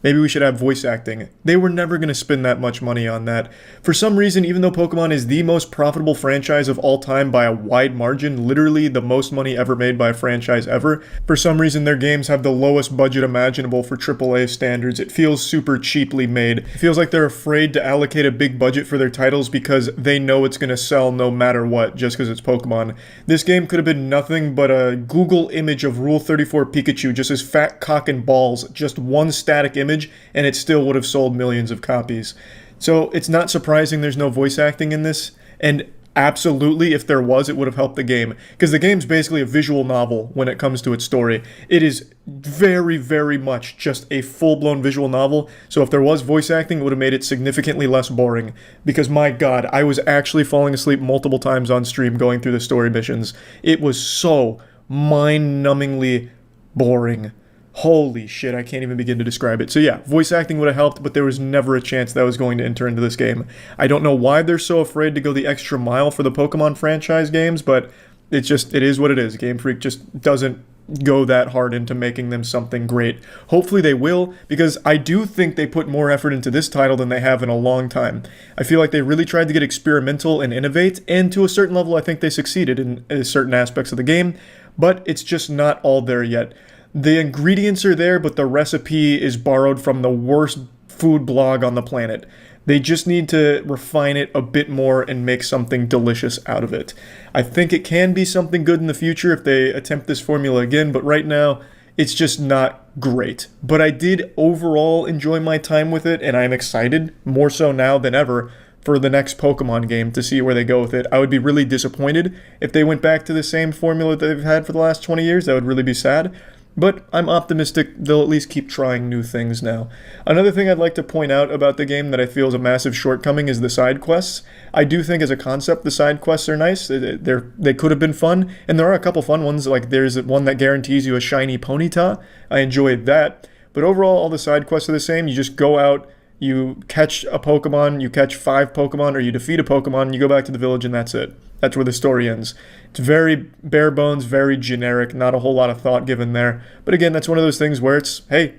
maybe we should have voice acting. They were never going to spend that much money on that. For some reason, even though Pokemon is the most profitable franchise of all time by a wide margin, literally the most money ever made by a franchise ever, for some reason their games have the lowest budget imaginable for AAA standards. It feels super cheaply made. It feels like they're afraid to allocate a big budget for their titles because they know it's going to sell no matter what, just because it's Pokemon. This game could have been nothing but a Google image of Rule 34 Pikachu, just his fat cock and balls, just one static image, and it still would have sold millions of copies. So it's not surprising there's no voice acting in this, and absolutely if there was, it would have helped the game, because the game's basically a visual novel when it comes to its story. It is very, very much just a full-blown visual novel, so if there was voice acting, it would have made it significantly less boring, because my god, I was actually falling asleep multiple times on stream going through the story missions. It was so mind-numbingly boring. Holy shit, I can't even begin to describe it. So yeah, voice acting would have helped, but there was never a chance that was going to enter into this game. I don't know why they're so afraid to go the extra mile for the Pokemon franchise games, but it is what it is. Game Freak just doesn't go that hard into making them something great. Hopefully they will, because I do think they put more effort into this title than they have in a long time. I feel like they really tried to get experimental and innovate, and to a certain level I think they succeeded in certain aspects of the game, but it's just not all there yet. The ingredients are there, but the recipe is borrowed from the worst food blog on the planet. They just need to refine it a bit more and make something delicious out of it. I think it can be something good in the future if they attempt this formula again, but right now, it's just not great. But I did overall enjoy my time with it, and I'm excited, more so now than ever, for the next Pokemon game to see where they go with it. I would be really disappointed if they went back to the same formula that they've had for the last 20 years. That would really be sad. But I'm optimistic they'll at least keep trying new things now. Another thing I'd like to point out about the game that I feel is a massive shortcoming is the side quests. I do think as a concept the side quests are nice. They could have been fun, and there are a couple fun ones, like there's one that guarantees you a shiny Ponyta. I enjoyed that. But overall, all the side quests are the same. You just go out, you catch a Pokemon, you catch 5 Pokemon, or you defeat a Pokemon, you go back to the village, and that's it. That's where the story ends. It's very bare bones, very generic, not a whole lot of thought given there. But again, that's one of those things where it's, hey,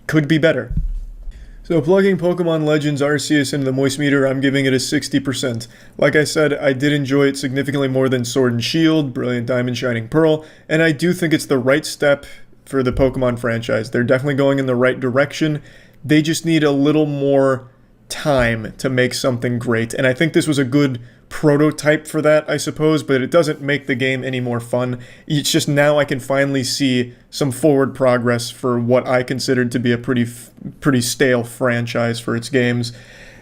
could be better. So plugging Pokemon Legends Arceus into the Moistmeter, I'm giving it a 60%. Like I said, I did enjoy it significantly more than Sword and Shield, Brilliant Diamond, Shining Pearl, and I do think it's the right step for the Pokemon franchise. They're definitely going in the right direction. They just need a little more time to make something great, and I think this was a good prototype for that, I suppose, but it doesn't make the game any more fun. It's just now I can finally see some forward progress for what I considered to be a pretty stale franchise for its games.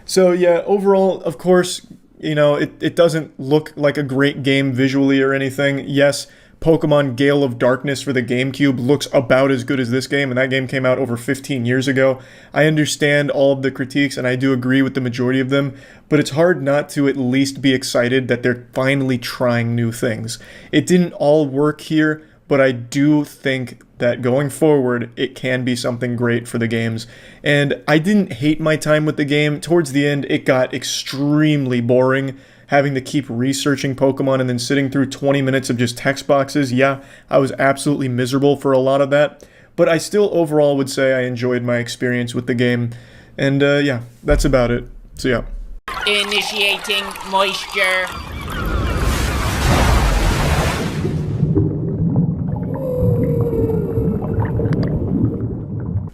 So yeah, overall, of course, it doesn't look like a great game visually or anything. Yes, Pokemon Gale of Darkness for the GameCube looks about as good as this game, and that game came out over 15 years ago. I understand all of the critiques, and I do agree with the majority of them, but it's hard not to at least be excited that they're finally trying new things. It didn't all work here, but I do think that going forward, it can be something great for the games. And I didn't hate my time with the game. Towards the end, it got extremely boring, having to keep researching Pokemon and then sitting through 20 minutes of just text boxes. Yeah, I was absolutely miserable for a lot of that, but I still overall would say I enjoyed my experience with the game. And yeah, that's about it. So yeah. Initiating moisture.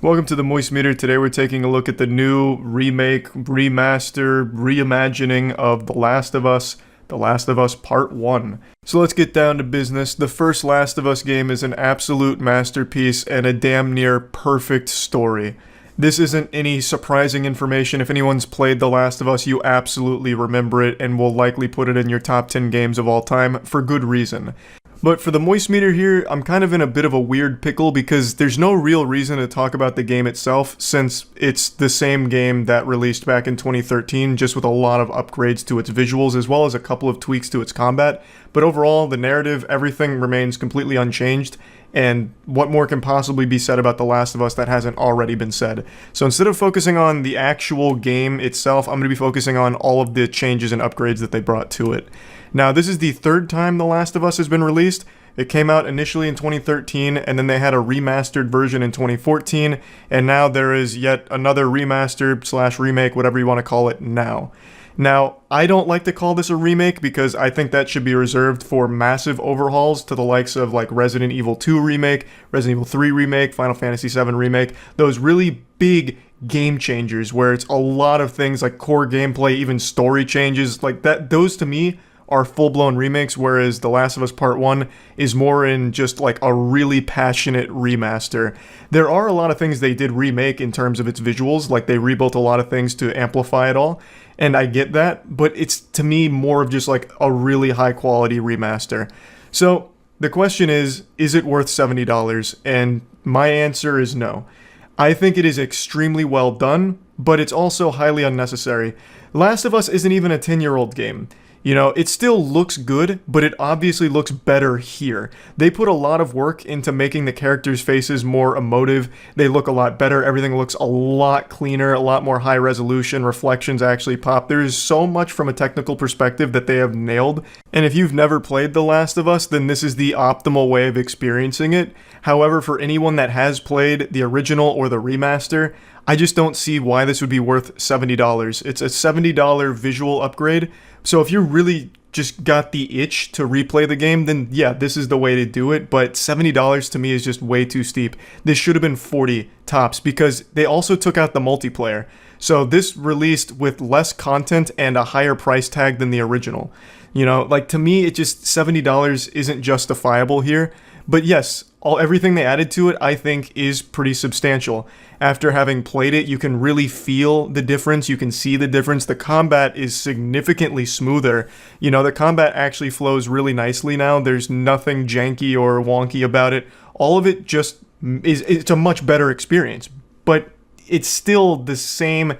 Welcome to the Moistmeter. Today we're taking a look at the new remake, remaster, reimagining of The Last of Us Part 1. So let's get down to business. The first Last of Us game is an absolute masterpiece and a damn near perfect story. This isn't any surprising information. If anyone's played The Last of Us, you absolutely remember it and will likely put it in your top 10 games of all time for good reason. But for the Moistmeter here, I'm kind of in a bit of a weird pickle because there's no real reason to talk about the game itself since it's the same game that released back in 2013, just with a lot of upgrades to its visuals as well as a couple of tweaks to its combat. But overall, the narrative, everything remains completely unchanged, and what more can possibly be said about The Last of Us that hasn't already been said? So instead of focusing on the actual game itself, I'm going to be focusing on all of the changes and upgrades that they brought to it. Now, this is the third time The Last of Us has been released. It came out initially in 2013, and then they had a remastered version in 2014, and now there is yet another remaster / remake, whatever you want to call it, now. Now, I don't like to call this a remake because I think that should be reserved for massive overhauls to the likes of like Resident Evil 2 remake, Resident Evil 3 remake, Final Fantasy 7 remake, those really big game changers where it's a lot of things like core gameplay, even story changes, like that. Those to me are full-blown remakes, whereas The Last of Us Part 1 is more in just like a really passionate remaster. There are a lot of things they did remake in terms of its visuals, like they rebuilt a lot of things to amplify it all, and I get that, but it's to me more of just like a really high-quality remaster. So the question is it worth $70? And my answer is no. I think it is extremely well done, but it's also highly unnecessary. Last of Us isn't even a 10-year-old game. You know, it still looks good, but it obviously looks better here. They put a lot of work into making the characters' faces more emotive. They look a lot better. Everything looks a lot cleaner, a lot more high resolution. Reflections actually pop. There's so much from a technical perspective that they have nailed. And if you've never played The Last of Us, then this is the optimal way of experiencing it. However, for anyone that has played the original or the remaster, I just don't see why this would be worth $70. It's a $70 visual upgrade. So if you really just got the itch to replay the game, then yeah, this is the way to do it. But $70 to me is just way too steep. This should have been 40 tops because they also took out the multiplayer. So this released with less content and a higher price tag than the original. You know, like to me, it just $70 isn't justifiable here. But yes, everything they added to it, I think, is pretty substantial. After having played it, you can really feel the difference. You can see the difference. The combat is significantly smoother. You know, the combat actually flows really nicely now. There's nothing janky or wonky about it. All of it just it's a much better experience. But it's still the same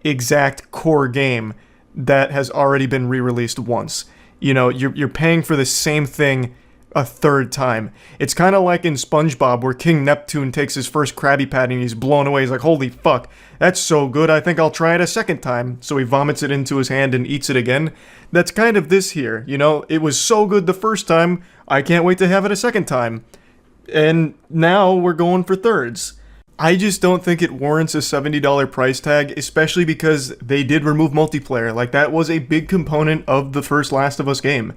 exact core game that has already been re-released once. You know, you're paying for the same thing a third time. It's kind of like in SpongeBob where King Neptune takes his first Krabby Patty and he's blown away. He's like, holy fuck, that's so good, I think I'll try it a second time. So he vomits it into his hand and eats it again. That's kind of this here, you know? It was so good the first time, I can't wait to have it a second time. And now we're going for thirds. I just don't think it warrants a $70 price tag, especially because they did remove multiplayer. Like, that was a big component of the first Last of Us game,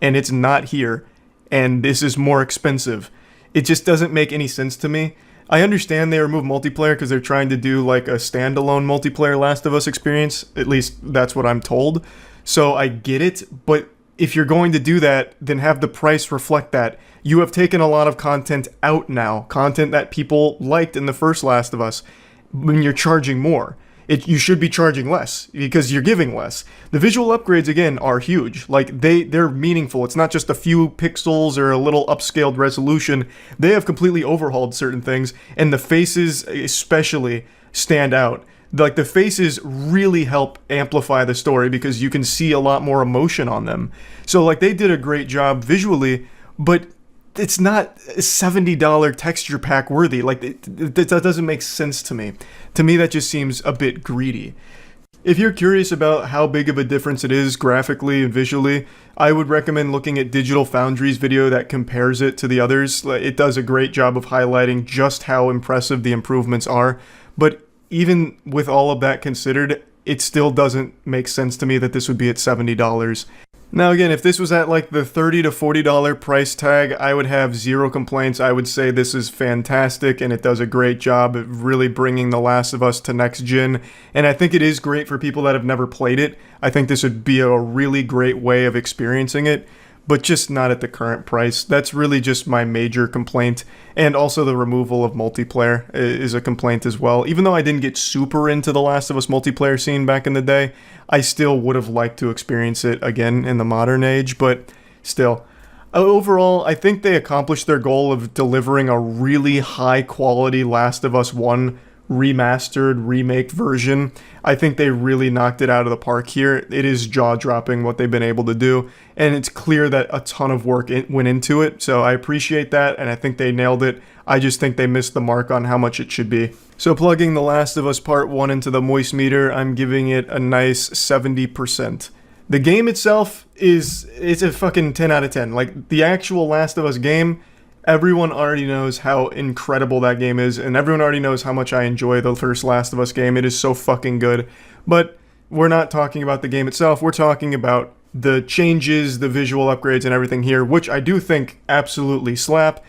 and it's not here. And this is more expensive. It just doesn't make any sense to me. I understand they remove multiplayer because they're trying to do like a standalone multiplayer Last of Us experience. At least that's what I'm told. So I get it, but if you're going to do that, then have the price reflect that. You have taken a lot of content out now, content that people liked in the first Last of Us, when you're charging more. You should be charging less because you're giving less. The visual upgrades, again, are huge. Like, they're meaningful. It's not just a few pixels or a little upscaled resolution. They have completely overhauled certain things, and the faces especially stand out. Like, the faces really help amplify the story because you can see a lot more emotion on them. So, like, they did a great job visually, but it's not $70 texture pack worthy. Like, that doesn't make sense to me. To me, that just seems a bit greedy. If you're curious about how big of a difference it is graphically and visually, I would recommend looking at Digital Foundry's video that compares it to the others. It does a great job of highlighting just how impressive the improvements are. But even with all of that considered, it still doesn't make sense to me that this would be at $70. Now again, if this was at like the $30 to $40 price tag, I would have zero complaints. I would say this is fantastic and it does a great job of really bringing The Last of Us to next gen. And I think it is great for people that have never played it. I think this would be a really great way of experiencing it, but just not at the current price. That's really just my major complaint. And also the removal of multiplayer is a complaint as well. Even though I didn't get super into The Last of Us multiplayer scene back in the day, I still would have liked to experience it again in the modern age, but still. Overall, I think they accomplished their goal of delivering a really high quality Last of Us 1 remastered, remake version. I think they really knocked it out of the park here. It is jaw-dropping what they've been able to do, and it's clear that a ton of work went into it, so I appreciate that, and I think they nailed it. I just think they missed the mark on how much it should be. So plugging The Last of Us Part 1 into the Moist meter, I'm giving it a nice 70%. The game itself it's a fucking 10 out of 10. Like, the actual Last of Us game, everyone already knows how incredible that game is, and everyone already knows how much I enjoy the first Last of Us game. It is so fucking good. But we're not talking about the game itself, we're talking about the changes, the visual upgrades, and everything here, which I do think absolutely slap.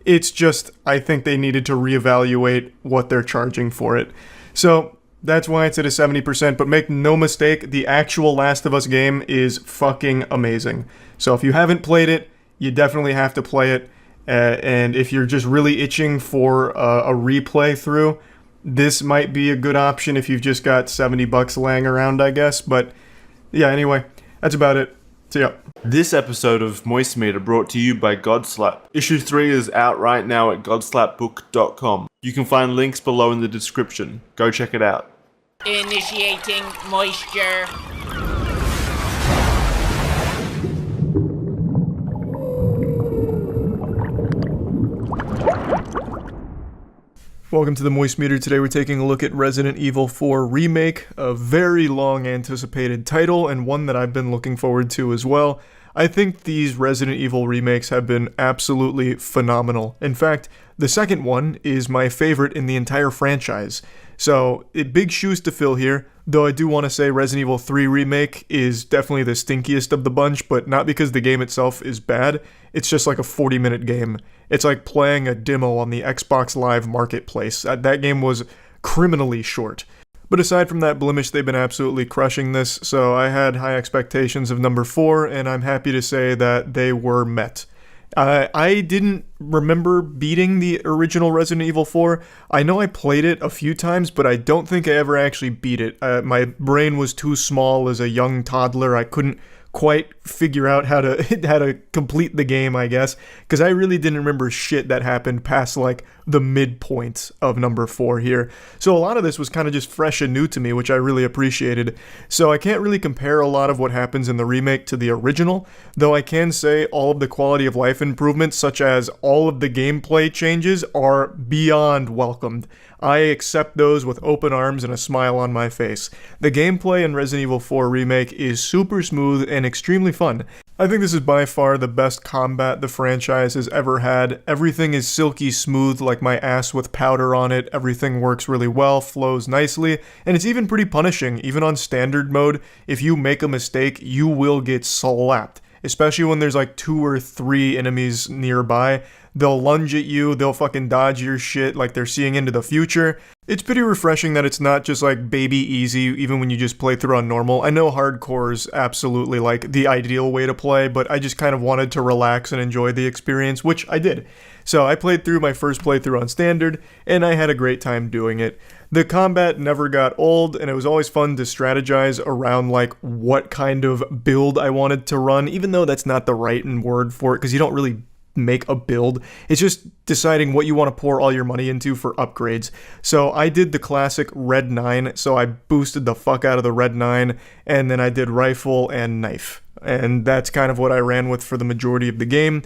It's just, I think they needed to reevaluate what they're charging for it. So that's why it's at a 70%, but make no mistake, the actual Last of Us game is fucking amazing. So if you haven't played it, you definitely have to play it. And if you're just really itching for a replay through, this might be a good option if you've just got $70 laying around, I guess. But yeah, anyway, that's about it. See ya. This episode of Moist Meter brought to you by Godslap. Issue 3 is out right now at godslapbook.com. You can find links below in the description. Go check it out. Initiating moisture. Welcome to the Moist Meter. Today we're taking a look at Resident Evil 4 Remake, a very long anticipated title and one that I've been looking forward to as well. I think these Resident Evil remakes have been absolutely phenomenal. In fact, the second one is my favorite in the entire franchise. So, big shoes to fill here, though I do want to say Resident Evil 3 Remake is definitely the stinkiest of the bunch, but not because the game itself is bad, it's just like a 40-minute game. It's like playing a demo on the Xbox Live Marketplace. That game was criminally short. But aside from that blemish, they've been absolutely crushing this, so I had high expectations of number 4, and I'm happy to say that they were met. I didn't remember beating the original Resident Evil 4. I know I played it a few times, but I don't think I ever actually beat it. My brain was too small as a young toddler. I couldn't quite figure out how to complete the game, I guess, because I really didn't remember shit that happened past like the midpoint of number 4 here. So a lot of this was kind of just fresh and new to me, which I really appreciated. So I can't really compare a lot of what happens in the remake to the original, though I can say all of the quality of life improvements, such as all of the gameplay changes, are beyond welcomed. I accept those with open arms and a smile on my face. The gameplay in Resident Evil 4 Remake is super smooth and extremely fun. I think this is by far the best combat the franchise has ever had. Everything is silky smooth like my ass with powder on it. Everything works really well, flows nicely, and it's even pretty punishing. Even on standard mode, if you make a mistake, you will get slapped. Especially when there's like 2 or 3 enemies nearby. They'll lunge at you, they'll fucking dodge your shit like they're seeing into the future. It's pretty refreshing that it's not just like baby easy even when you just play through on normal. I know hardcore is absolutely like the ideal way to play, but I just kind of wanted to relax and enjoy the experience, which I did. So I played through my first playthrough on standard, and I had a great time doing it. The combat never got old, and it was always fun to strategize around like what kind of build I wanted to run, even though that's not the right word for it, because you don't really make a build. It's just deciding what you want to pour all your money into for upgrades. So I did the classic Red 9, so I boosted the fuck out of the Red 9, and then I did rifle and knife. And that's kind of what I ran with for the majority of the game.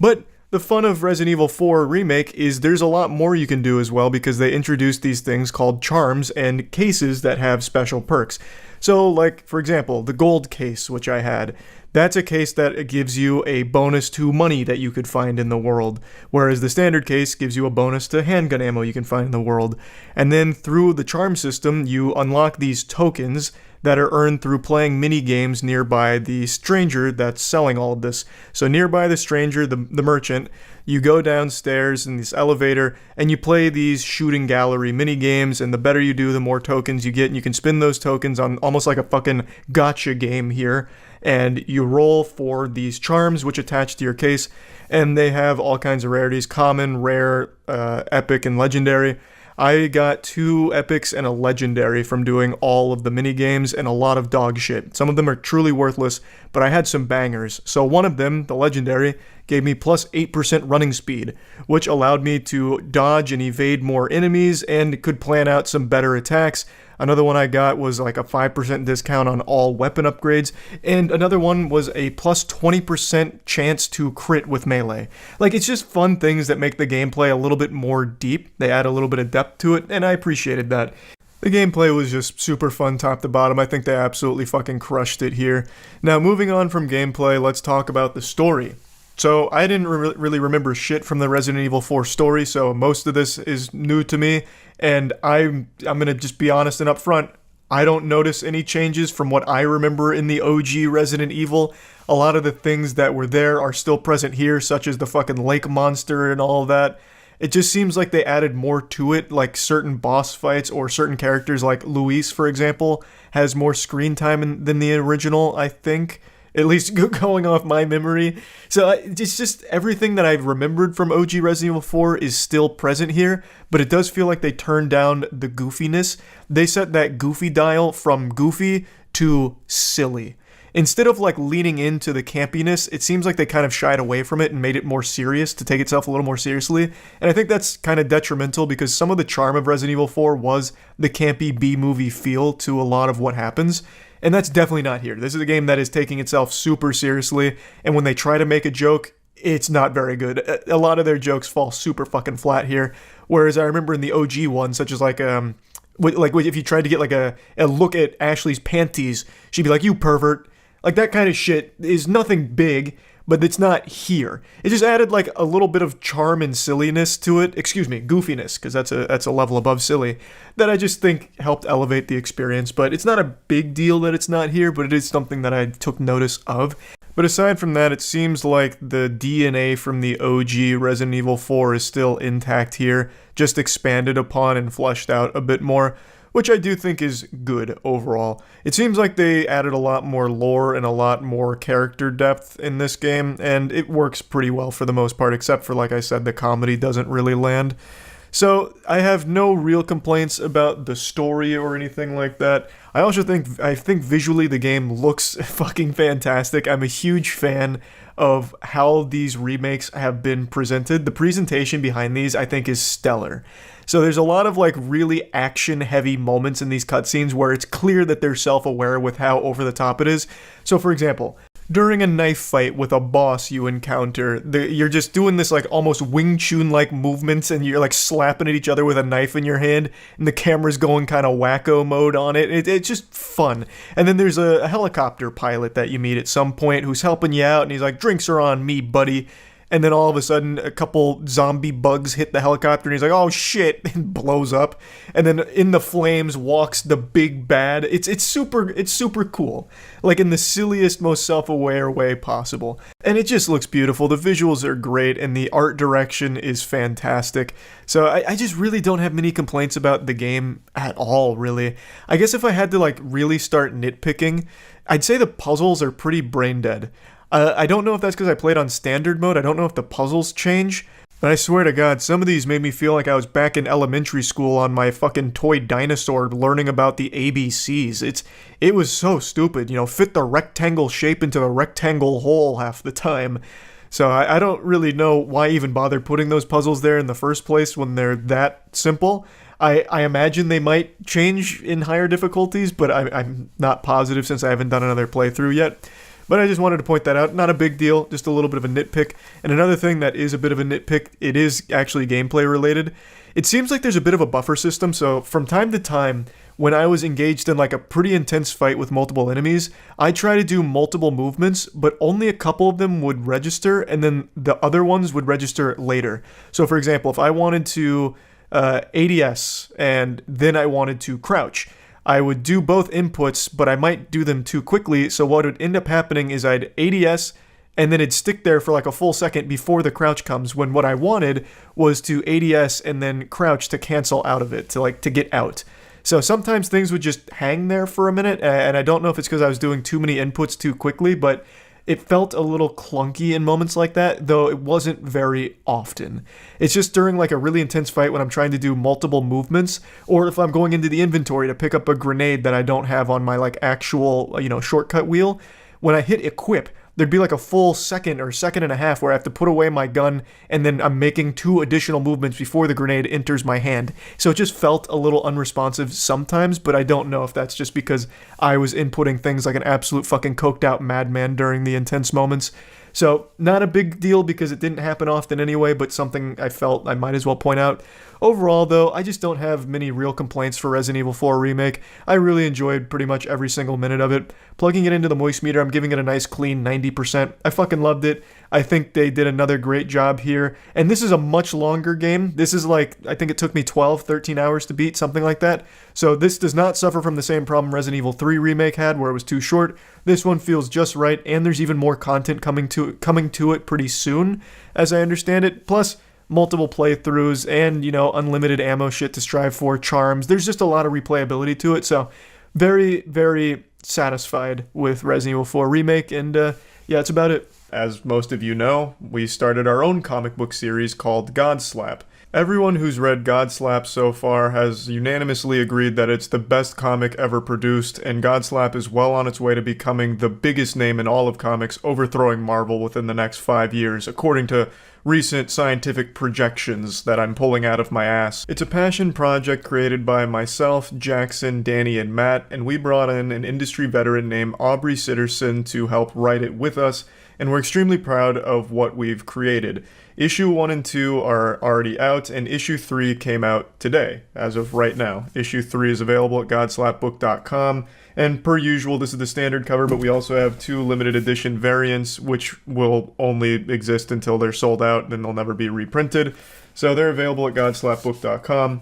But the fun of Resident Evil 4 Remake is there's a lot more you can do as well, because they introduced these things called charms and cases that have special perks. So, like, for example, the gold case, which I had, that's a case that gives you a bonus to money that you could find in the world, whereas the standard case gives you a bonus to handgun ammo you can find in the world. And then through the charm system, you unlock these tokens that are earned through playing mini games nearby the stranger that's selling all of this. So nearby the stranger, the merchant, you go downstairs in this elevator and you play these shooting gallery mini games, and the better you do, the more tokens you get, and you can spin those tokens on almost like a fucking gotcha game here. And you roll for these charms which attach to your case, and they have all kinds of rarities: common, rare, epic, and legendary. I got 2 epics and a legendary from doing all of the mini games, and a lot of dog shit. Some of them are truly worthless, but I had some bangers. So one of them, the legendary, gave me plus 8% running speed, which allowed me to dodge and evade more enemies and could plan out some better attacks. Another one I got was like a 5% discount on all weapon upgrades, and another one was a plus 20% chance to crit with melee. Like, it's just fun things that make the gameplay a little bit more deep. They add a little bit of depth to it, and I appreciated that. The gameplay was just super fun top to bottom. I think they absolutely fucking crushed it here. Now, moving on from gameplay, let's talk about the story. So, I didn't really remember shit from the Resident Evil 4 story, so most of this is new to me, and I'm gonna just be honest and upfront. I don't notice any changes from what I remember in the OG Resident Evil. A lot of the things that were there are still present here, such as the fucking lake monster and all of that. It just seems like they added more to it, like certain boss fights or certain characters, like Luis, for example, has more screen time than the original, I think. At least going off my memory. So it's just everything that I've remembered from OG Resident Evil 4 is still present here, but it does feel like they turned down the goofiness. They set that goofy dial from goofy to silly. Instead of like leaning into the campiness, it seems like they kind of shied away from it and made it more serious to take itself a little more seriously. And I think that's kind of detrimental, because some of the charm of Resident Evil 4 was the campy B-movie feel to a lot of what happens. And that's definitely not here. This is a game that is taking itself super seriously, and when they try to make a joke, it's not very good. A lot of their jokes fall super fucking flat here. Whereas I remember in the OG ones, such as like if you tried to get like a look at Ashley's panties, she'd be like, "You pervert." Like that kind of shit is nothing big, but it's not here. It just added like a little bit of charm and silliness to it. Excuse me, goofiness, because that's a level above silly, that I just think helped elevate the experience. But it's not a big deal that it's not here, but it is something that I took notice of. But aside from that, it seems like the DNA from the OG Resident Evil 4 is still intact here, just expanded upon and fleshed out a bit more, which I do think is good overall. It seems like they added a lot more lore and a lot more character depth in this game, and it works pretty well for the most part, except for, like I said, the comedy doesn't really land. So I have no real complaints about the story or anything like that. I think visually the game looks fucking fantastic. I'm a huge fan of how these remakes have been presented. The presentation behind these, I think, is stellar. So there's a lot of like really action-heavy moments in these cutscenes where it's clear that they're self-aware with how over the top it is. So for example, during a knife fight with a boss you encounter, you're just doing this like almost Wing Chun-like movements, and you're like slapping at each other with a knife in your hand, and the camera's going kind of wacko mode on it. It's just fun. And then there's a helicopter pilot that you meet at some point who's helping you out, and he's like, "Drinks are on me, buddy." And then all of a sudden, a couple zombie bugs hit the helicopter, and he's like, "Oh shit," and blows up. And then in the flames walks the big bad. It's super cool. Like in the silliest, most self-aware way possible. And it just looks beautiful. The visuals are great, and the art direction is fantastic. So I just really don't have many complaints about the game at all, really. I guess if I had to like really start nitpicking, I'd say the puzzles are pretty brain dead. I don't know if that's because I played on standard mode. I don't know if the puzzles change. But I swear to God, some of these made me feel like I was back in elementary school on my fucking toy dinosaur learning about the ABCs. It was so stupid, fit the rectangle shape into the rectangle hole half the time. So I don't really know why even bother putting those puzzles there in the first place when they're that simple. I imagine they might change in higher difficulties, but I'm not positive since I haven't done another playthrough yet. But I just wanted to point that out. Not a big deal, just a little bit of a nitpick. And another thing that is a bit of a nitpick, it is actually gameplay related. It seems like there's a bit of a buffer system, so from time to time, when I was engaged in like a pretty intense fight with multiple enemies, I try to do multiple movements, but only a couple of them would register, and then the other ones would register later. So for example, if I wanted to ADS, and then I wanted to crouch, I would do both inputs, but I might do them too quickly, so what would end up happening is I'd ADS, and then it'd stick there for like a full second before the crouch comes, when what I wanted was to ADS and then crouch to cancel out of it, to get out. So sometimes things would just hang there for a minute, and I don't know if it's because I was doing too many inputs too quickly, but it felt a little clunky in moments like that, though it wasn't very often. It's just during like a really intense fight when I'm trying to do multiple movements, or if I'm going into the inventory to pick up a grenade that I don't have on my like actual, shortcut wheel. When I hit equip, there'd be like a full second or second and a half where I have to put away my gun, and then I'm making 2 additional movements before the grenade enters my hand. So it just felt a little unresponsive sometimes, but I don't know if that's just because I was inputting things like an absolute fucking coked out madman during the intense moments. So not a big deal because it didn't happen often anyway, but something I felt I might as well point out. Overall, though, I just don't have many real complaints for Resident Evil 4 Remake. I really enjoyed pretty much every single minute of it. Plugging it into the Moistcr, I'm giving it a nice clean 90%. I fucking loved it. I think they did another great job here. And this is a much longer game. This is like, I think it took me 12, 13 hours to beat, something like that. So this does not suffer from the same problem Resident Evil 3 Remake had, where it was too short. This one feels just right, and there's even more content coming to it pretty soon, as I understand it. Plus, multiple playthroughs and, unlimited ammo shit to strive for, charms. There's just a lot of replayability to it, so very, very satisfied with Resident Evil 4 Remake, and yeah, that's about it. As most of you know, we started our own comic book series called God Slap. Everyone who's read God Slap so far has unanimously agreed that it's the best comic ever produced, and God Slap is well on its way to becoming the biggest name in all of comics, overthrowing Marvel within the next 5 years, according to recent scientific projections that I'm pulling out of my ass. It's a passion project created by myself, Jackson, Danny, and Matt, and we brought in an industry veteran named Aubrey Sitterson to help write it with us, and we're extremely proud of what we've created. Issue 1 and 2 are already out, and issue 3 came out today, as of right now. Issue 3 is available at godslapbook.com, and per usual, this is the standard cover, but we also have 2 limited edition variants, which will only exist until they're sold out, and they'll never be reprinted. So they're available at godslapbook.com.